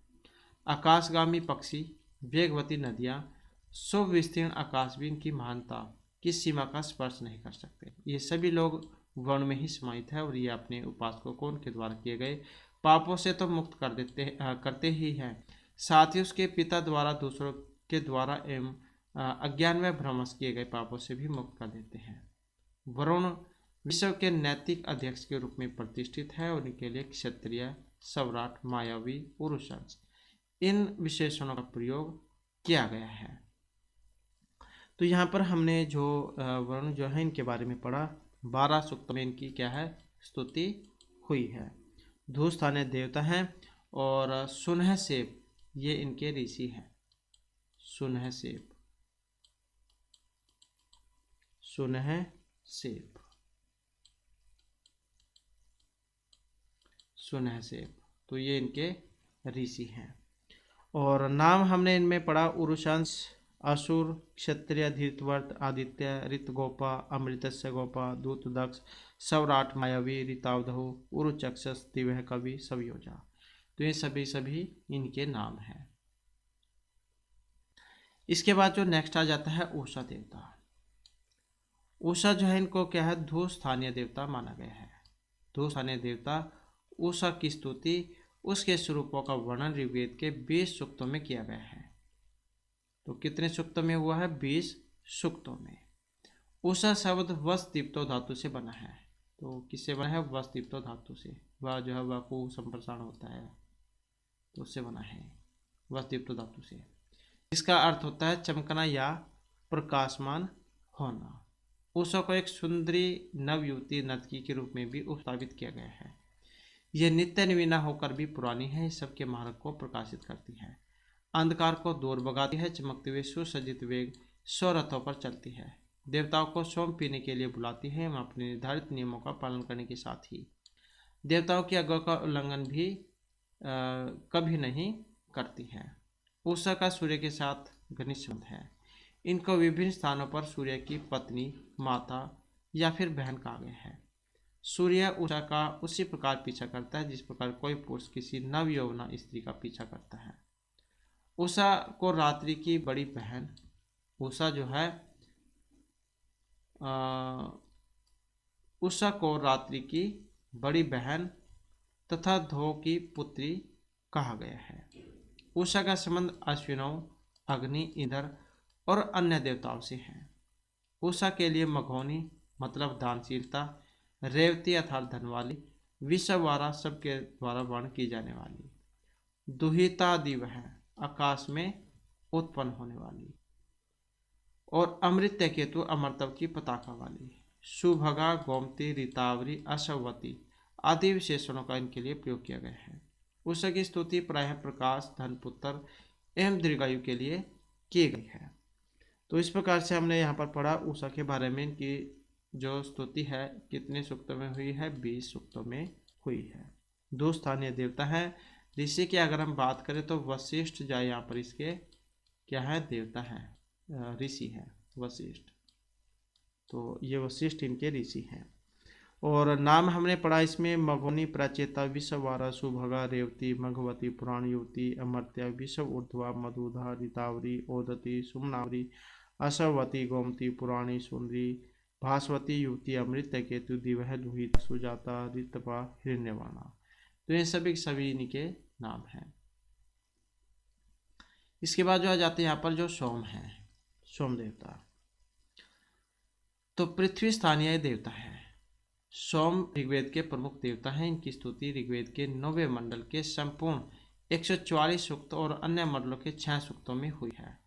आकाशगामी पक्षी, वेगवती नदियाँ, सुविस्तीर्ण आकाश भी इनकी महानता की सीमा का स्पर्श नहीं कर सकते। ये सभी लोग वर्ण में ही समाहित है और ये अपने उपासकों को उनके द्वारा किए गए पापों से तो मुक्त करते ही हैं, साथ ही उसके पिता द्वारा दूसरों के द्वारा एवं अज्ञान में भ्रमश किए गए पापों से भी मुक्त कर देते हैं। वरुण विश्व के नैतिक अध्यक्ष के रूप में प्रतिष्ठित है और इनके लिए क्षत्रिय, सम्राट, मायावी, पुरुषांश इन विशेषणों का प्रयोग किया गया है। तो यहाँ पर हमने जो वरुण जो है इनके बारे में पढ़ा। 12 सूक्तों में इनकी क्या है? स्तुति हुई है। धूस्थानीय देवता हैं और सुनहसेब ये इनके ऋषि हैं। सुनहसेब, सुनहसेब, सुनहसेब, तो ये इनके ऋषि हैं। और नाम हमने इनमें पढ़ा उरुशंस, असुर, क्षत्रिय, धृतवर्त, आदित्य, ऋतगोपा, अमृतस्य गोपा, दूतदक्ष, सौराट, मायावी, ऋतावधु, उरुचक्षस, दिव्य कवि, सवयोजा। तो ये सभी इनके नाम हैं। इसके बाद जो नेक्स्ट आ जाता है उषा देवता। उषा जो है इनको क्या है? धूस्थानीय देवता माना गया है। धूस्थानीय देवता उषा की स्तुति, उसके स्वरूपों का वर्णन ऋग्वेद के 20 सूक्तों में किया गया है। तो कितने सूक्तों में हुआ है? 20 सूक्तों में। उषा शब्द वसदीप्तो धातु से बना है। तो किससे बना है? वसदीप्तो धातु से। वह जो है वाकु संप्रसारण होता है, तो उससे बना है, वसदीप्तो धातु से। इसका अर्थ होता है चमकना या प्रकाशमान होना। उषा को एक सुंदरी नवयुवती नर्तकी के रूप में भी उपस्थापित किया गया है। यह नित्य नवीना होकर भी पुरानी है। इस सबके मार्ग को प्रकाशित करती है, अंधकार को दूर भगाती है, चमकते हुए सुसज्जित वेग 100 रथों पर चलती है। देवताओं को सोम पीने के लिए बुलाती है एवं अपने निर्धारित नियमों का पालन करने के साथ ही देवताओं की आज्ञा का उल्लंघन भी कभी नहीं करती है। उषा का सूर्य के साथ घनिष्ठ संबंध है। इनको विभिन्न स्थानों पर सूर्य की पत्नी, माता या फिर बहन कहा गया है। सूर्य उषा का उसी प्रकार पीछा करता है जिस प्रकार कोई पुरुष किसी नवयौवना स्त्री का पीछा करता है। उषा को रात्रि की बड़ी बहन, उषा जो है उषा को रात्रि की बड़ी बहन तथा ध्रुव की पुत्री कहा गया है। उषा का संबंध अश्विनों, अग्नि, इंद्र और अन्य देवताओं से है। उषा के लिए मघोनी मतलब दानशीलता, रेवती अर्थात धनवाली, विषवारा सबके द्वारा वर्ण की जाने वाली, दुहिता दिव है आकाश में उत्पन्न होने वाली, और अमृत केतु अमरतव की पताका वाली, सुभगा, गोमती, रितावरी, अश्वती आदि विशेषणों का इनके लिए प्रयोग किया गया है। उषा की स्तुति प्रायः प्रकाश, धनपुत्र एवं दीर्घायु के लिए की गई है। तो इस प्रकार से हमने यहाँ पर पढ़ा उषा के बारे में। इनकी जो स्तुति है कितने सूक्तों में हुई है? 20 सूक्तों में हुई है। 2 स्थानीय देवता है। ऋषि की अगर हम बात करें तो वशिष्ठ जो यहाँ पर इसके क्या है? देवता है, ऋषि है वशिष्ठ। तो ये वशिष्ठ इनके ऋषि हैं। और नाम हमने पढ़ा इसमें मघोनी, प्राचेता, विषवारा, सुभगा, रेवती, मघवती, पुराण युवती, अमर्त्या, विषव ऊर्ध्वा, मधुधा, रितावरी, ओदती, सुमनावरी, अश्वती, गोमती, पुराणी, सुंदरी, भास्वती, युवती, अमृत केतु, दिवह, दुहिता, सुजाता, ऋतपा, हिरण्यवाणा। तो ये सभी इनके नाम हैं। इसके बाद जो आ जाते हैं यहाँ पर जो सोम है, सोम देवता। तो पृथ्वी स्थानीय देवता है। सोम ऋग्वेद के प्रमुख देवता हैं। इनकी स्तुति ऋग्वेद के 9वें मंडल के संपूर्ण 144 सूक्त और अन्य मंडलों के 6 सूक्तों में हुई है।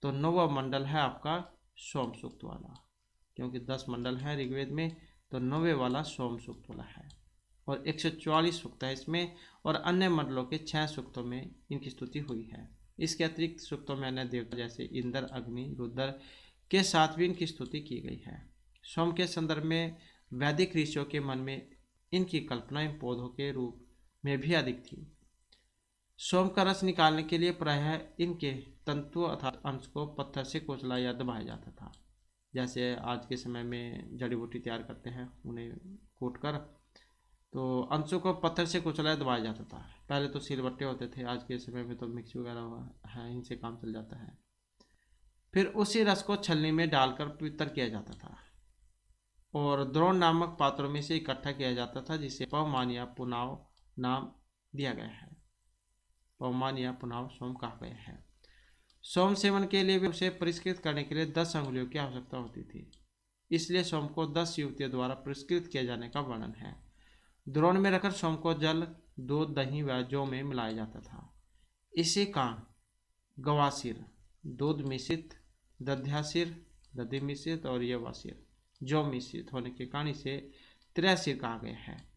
तो 9वां मंडल है आपका सोम सूक्त वाला, क्योंकि 10 मंडल है ऋग्वेद में, तो 9वें वाला सोम सूक्त वाला है और 144 सूक्त है इसमें, और अन्य मंडलों के 6 सूक्तों में इनकी स्तुति हुई है। इसके अतिरिक्त सूक्तों में अन्य देवता जैसे इंद्र, अग्नि, रुद्र के साथ भी इनकी स्तुति की गई है। सोम के संदर्भ में वैदिक ऋषियों के मन में इनकी कल्पना इन पौधों के रूप में भी अधिक थी। सोम का रस निकालने के लिए प्रायः इनके तंतु अर्थात अंश को पत्थर से कुचला या दबाया जाता था। जैसे आज के समय में जड़ी बूटी तैयार करते हैं, उन्हें कूट कर तो अंशों को पत्थर से कुचला या दबाया जाता था। पहले तो सिलबट्टे होते थे, आज के समय में तो मिक्सी वगैरह है, इनसे काम चल जाता है। फिर उसी रस को छलनी में डालकर पवित्र किया जाता था और द्रोण नामक पात्रों में से इकट्ठा किया जाता था, जिसे पवमान या पुनाव नाम दिया गया है। पवमान या पुनाव सोम कहा गया है। सोम सेवन के लिए भी उसे परिष्कृत करने के लिए 10 अंगुलियों की आवश्यकता होती थी, इसलिए सोम को 10 युवतियों द्वारा परिष्कृत किए जाने का वर्णन है। द्रोण में रखकर सोम को जल, दूध, दही व जौ में मिलाया जाता था। इसी कारण गवासिर, दूध मिश्रित, दध्यासिर, दधि मिश्रित और यवासिर, जौ मिश्रित होने के कारण इसे त्रैसिर कहा गया है।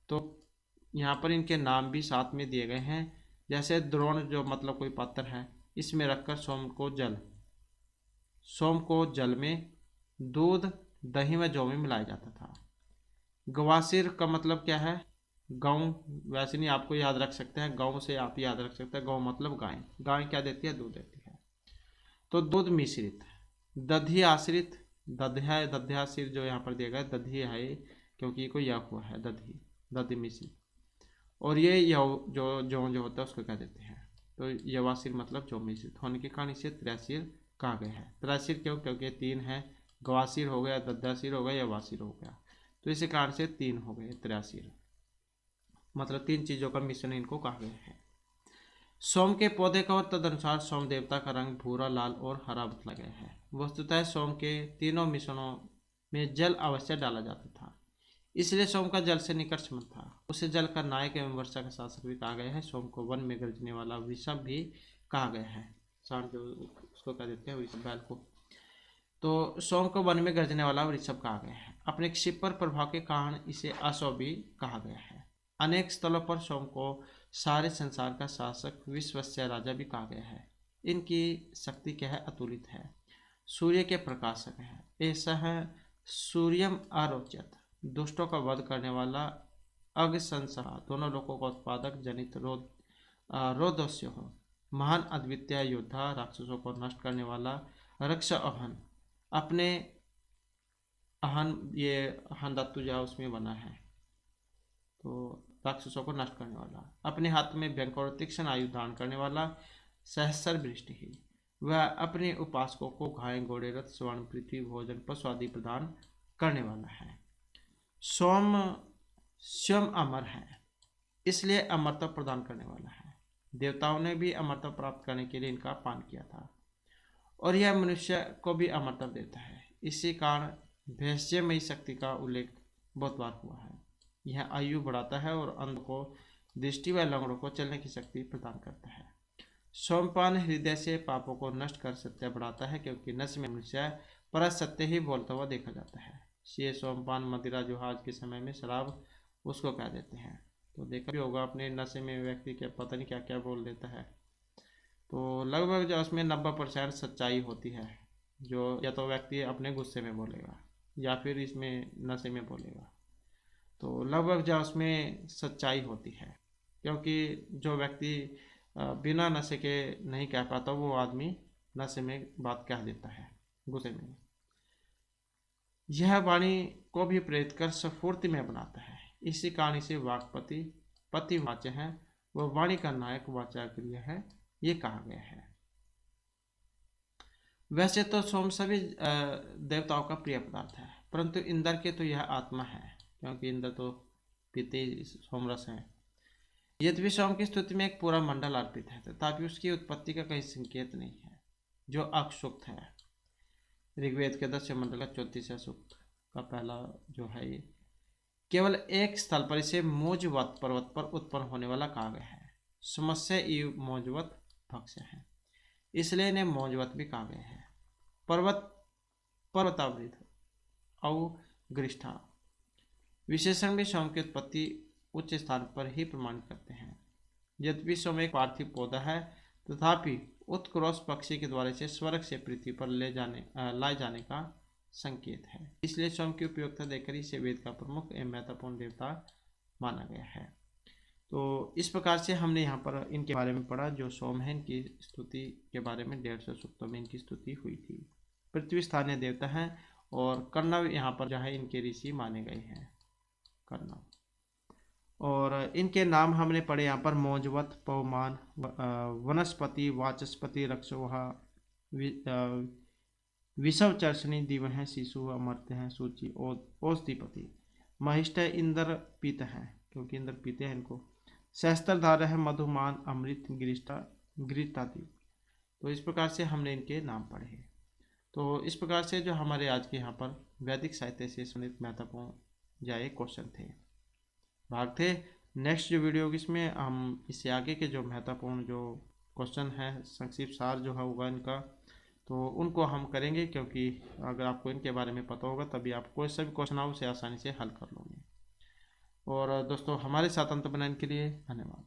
तो यहाँ पर इनके नाम भी साथ में दिए गए हैं। जैसे द्रोण जो मतलब कोई पात्र है, इसमें रखकर सोम को जल में दूध, दही व जौ में मिलाया जाता था। गवासिर का मतलब क्या है? गौ, वैसे नहीं आपको याद रख सकते हैं, गौ से आप याद रख सकते हैं। गौ मतलब गाय। गाय क्या देती है? दूध देती है। तो दूध मिश्रित, दधी आश्रित, दध्यासिर जो यहाँ पर दिया गया दधी है, क्योंकि कोई यह हुआ है दधी मिश्रित। और ये जो होता है उसको क्या देते हैं? तो यवासिर मतलब जो मिश्रित होने के कारण इसे त्रैसिर कहा गया है। त्रैसिर क्यों? क्योंकि 3 है, गवासिर हो गया, दध्यासिर हो गया, यवासिर हो गया, तो इसी कारण से 3 हो गए त्रैसिर, मतलब 3 चीज़ों का मिश्रण इनको कहा गया है। सोम के पौधे का और तदनुसार सोम देवता का रंग भूरा, लाल और हरा बतला गया है। वस्तुतः सोम के तीनों मिश्रणों में जल अवश्य डाला जाता था, इसलिए सोम का जल से निकट संबंध था। उसे जल का नायक एवं वर्षा का शासक भी कहा गया है। सोम को वन में गरजने वाला वृषभ भी कहा गया है। सांड जो उसको कह देते हैं वृषभ, बैल को। तो सोम को वन में गरजने वाला वृषभ कहा गया है। अपने क्षिपर प्रभाव के कारण इसे अश्व भी कहा गया है। अनेक स्थलों पर सोम को सारे संसार का शासक, विश्वस्य राजा भी कहा गया है। इनकी शक्ति क्या है? अतुलित है। सूर्य के प्रकाशक है। ऐसा है सूर्यम अरोचत, दुष्टों का वध करने वाला, अग्निसंसहा, दोनों लोगों का उत्पादक, जनित रोदस्य हो, महान अद्वितीय योद्धा, राक्षसों को नष्ट करने वाला, रक्ष अहन, अपने अहन, ये अहन धातु जो है उसमें बना है, तो राक्षसों को नष्ट करने वाला, अपने हाथ में भयंकर और तीक्ष्ण आयु धारण करने वाला, सहस्र वृष्टि ही, वह अपने उपासकों को घाय, घोड़े, रथ, स्वर्ण, पृथ्वी, भोजन, पशु आदि प्रदान करने वाला है। सोम स्वयं अमर है, इसलिए अमरता प्रदान करने वाला है। देवताओं ने भी अमरता प्राप्त करने के लिए इनका पान किया था, और यह मनुष्य को भी अमरता देता है। इसी कारण भेषजमयी शक्ति का उल्लेख बहुत बार हुआ है। यह आयु बढ़ाता है और अंध को दृष्टि व लंगड़ों को चलने की शक्ति प्रदान करता है। सोमपान हृदय से पापों को नष्ट कर सत्य बढ़ाता है, क्योंकि नशे में मनुष्य पर सत्य ही बोलता हुआ देखा जाता है। ये सोमपान मदिरा जो आज के समय में शराब उसको कह देते हैं, तो देखा भी होगा अपने नशे में व्यक्ति के पता नहीं क्या क्या बोल देता है। तो लगभग जो उसमें 90% सच्चाई होती है, जो या तो व्यक्ति अपने गुस्से में बोलेगा या फिर इसमें नशे में बोलेगा, तो लगभग जो उसमें सच्चाई होती है, क्योंकि जो व्यक्ति बिना नशे के नहीं कह पाता वो आदमी नशे में बात कह देता है गुस्से में। यह वाणी को भी प्रेरित कर स्फूर्ति में बनाता है। इसी कारण इसे वाक्पति पति वाच्य है, वह वाणी का नायक वाचाक्रिय है, ये कहा गया है। वैसे तो सोम सभी देवताओं का प्रिय पदार्थ है, परंतु इंद्र के तो यह आत्मा है, क्योंकि इंद्र तो पीते सोमरस है। यद्यपि सोम की स्तुति में एक पूरा मंडल अर्पित है, तथापि उसकी उत्पत्ति का कहीं संकेत नहीं है, जो अक्षुक्त है। ऋग्वेद के 10 मंडल का 34 सूक्त का पहला जो है, ये केवल एक स्थल पर इसे मोजवत पर्वत पर उत्पन्न होने वाला कहा गया है। समस्या इव मोजवत भक्ष्य है, इसलिए इन्हें मोजवत भी कहा गया है। पर्वत पर्वतावृत अवगृष्ठा विशेषण भी सोम की उत्पत्ति उच्च स्थान पर ही प्रमाणित करते हैं। यद्यपि सोम एक पार्थिव पौधा है, तथापि उत्क्रोश पक्षी के द्वारा इसे स्वर्ग से पृथ्वी पर लाए जाने का संकेत है। इसलिए सोम की उपयोगिता देकर इसे वेद का प्रमुख एवं महत्वपूर्ण देवता माना गया है। तो इस प्रकार से हमने यहाँ पर इनके बारे में पढ़ा। जो सोम है, इनकी स्तुति के बारे में 150 सूक्तों में इनकी स्तुति हुई थी। पृथ्वी स्थानीय देवता हैं और कर्णव यहाँ पर जो है इनके ऋषि माने गए हैं, कर्णव। और इनके नाम हमने पढ़े यहाँ पर मोजवत, पवमान, वनस्पति, वाचस्पति, रक्षोहा, विषव चर्षणी, दिवह, शिशु, अमर्त्य हैं, सूची, औषधिपति, महिष्ठ, इंद्र पीत हैं, क्योंकि इंद्र पीते हैं इनको, सहस्त्रधार है, मधुमान, अमृत, गिरितादि। तो इस प्रकार से हमने इनके नाम पढ़े हैं। तो इस प्रकार से जो हमारे आज के यहाँ पर वैदिक साहित्य से संबंधित महत्वपूर्ण जाए क्वेश्चन थे, भाग थे। नेक्स्ट जो वीडियो इसमें हम इससे आगे के जो महत्वपूर्ण जो क्वेश्चन है, संक्षिप्त सार जो है होगा इनका, तो उनको हम करेंगे, क्योंकि अगर आपको इनके बारे में पता होगा तभी आप कोई सा भी क्वेश्चन हो उसे आसानी से हल कर लोगे। और दोस्तों, हमारे साथ अंत बनाने के लिए धन्यवाद।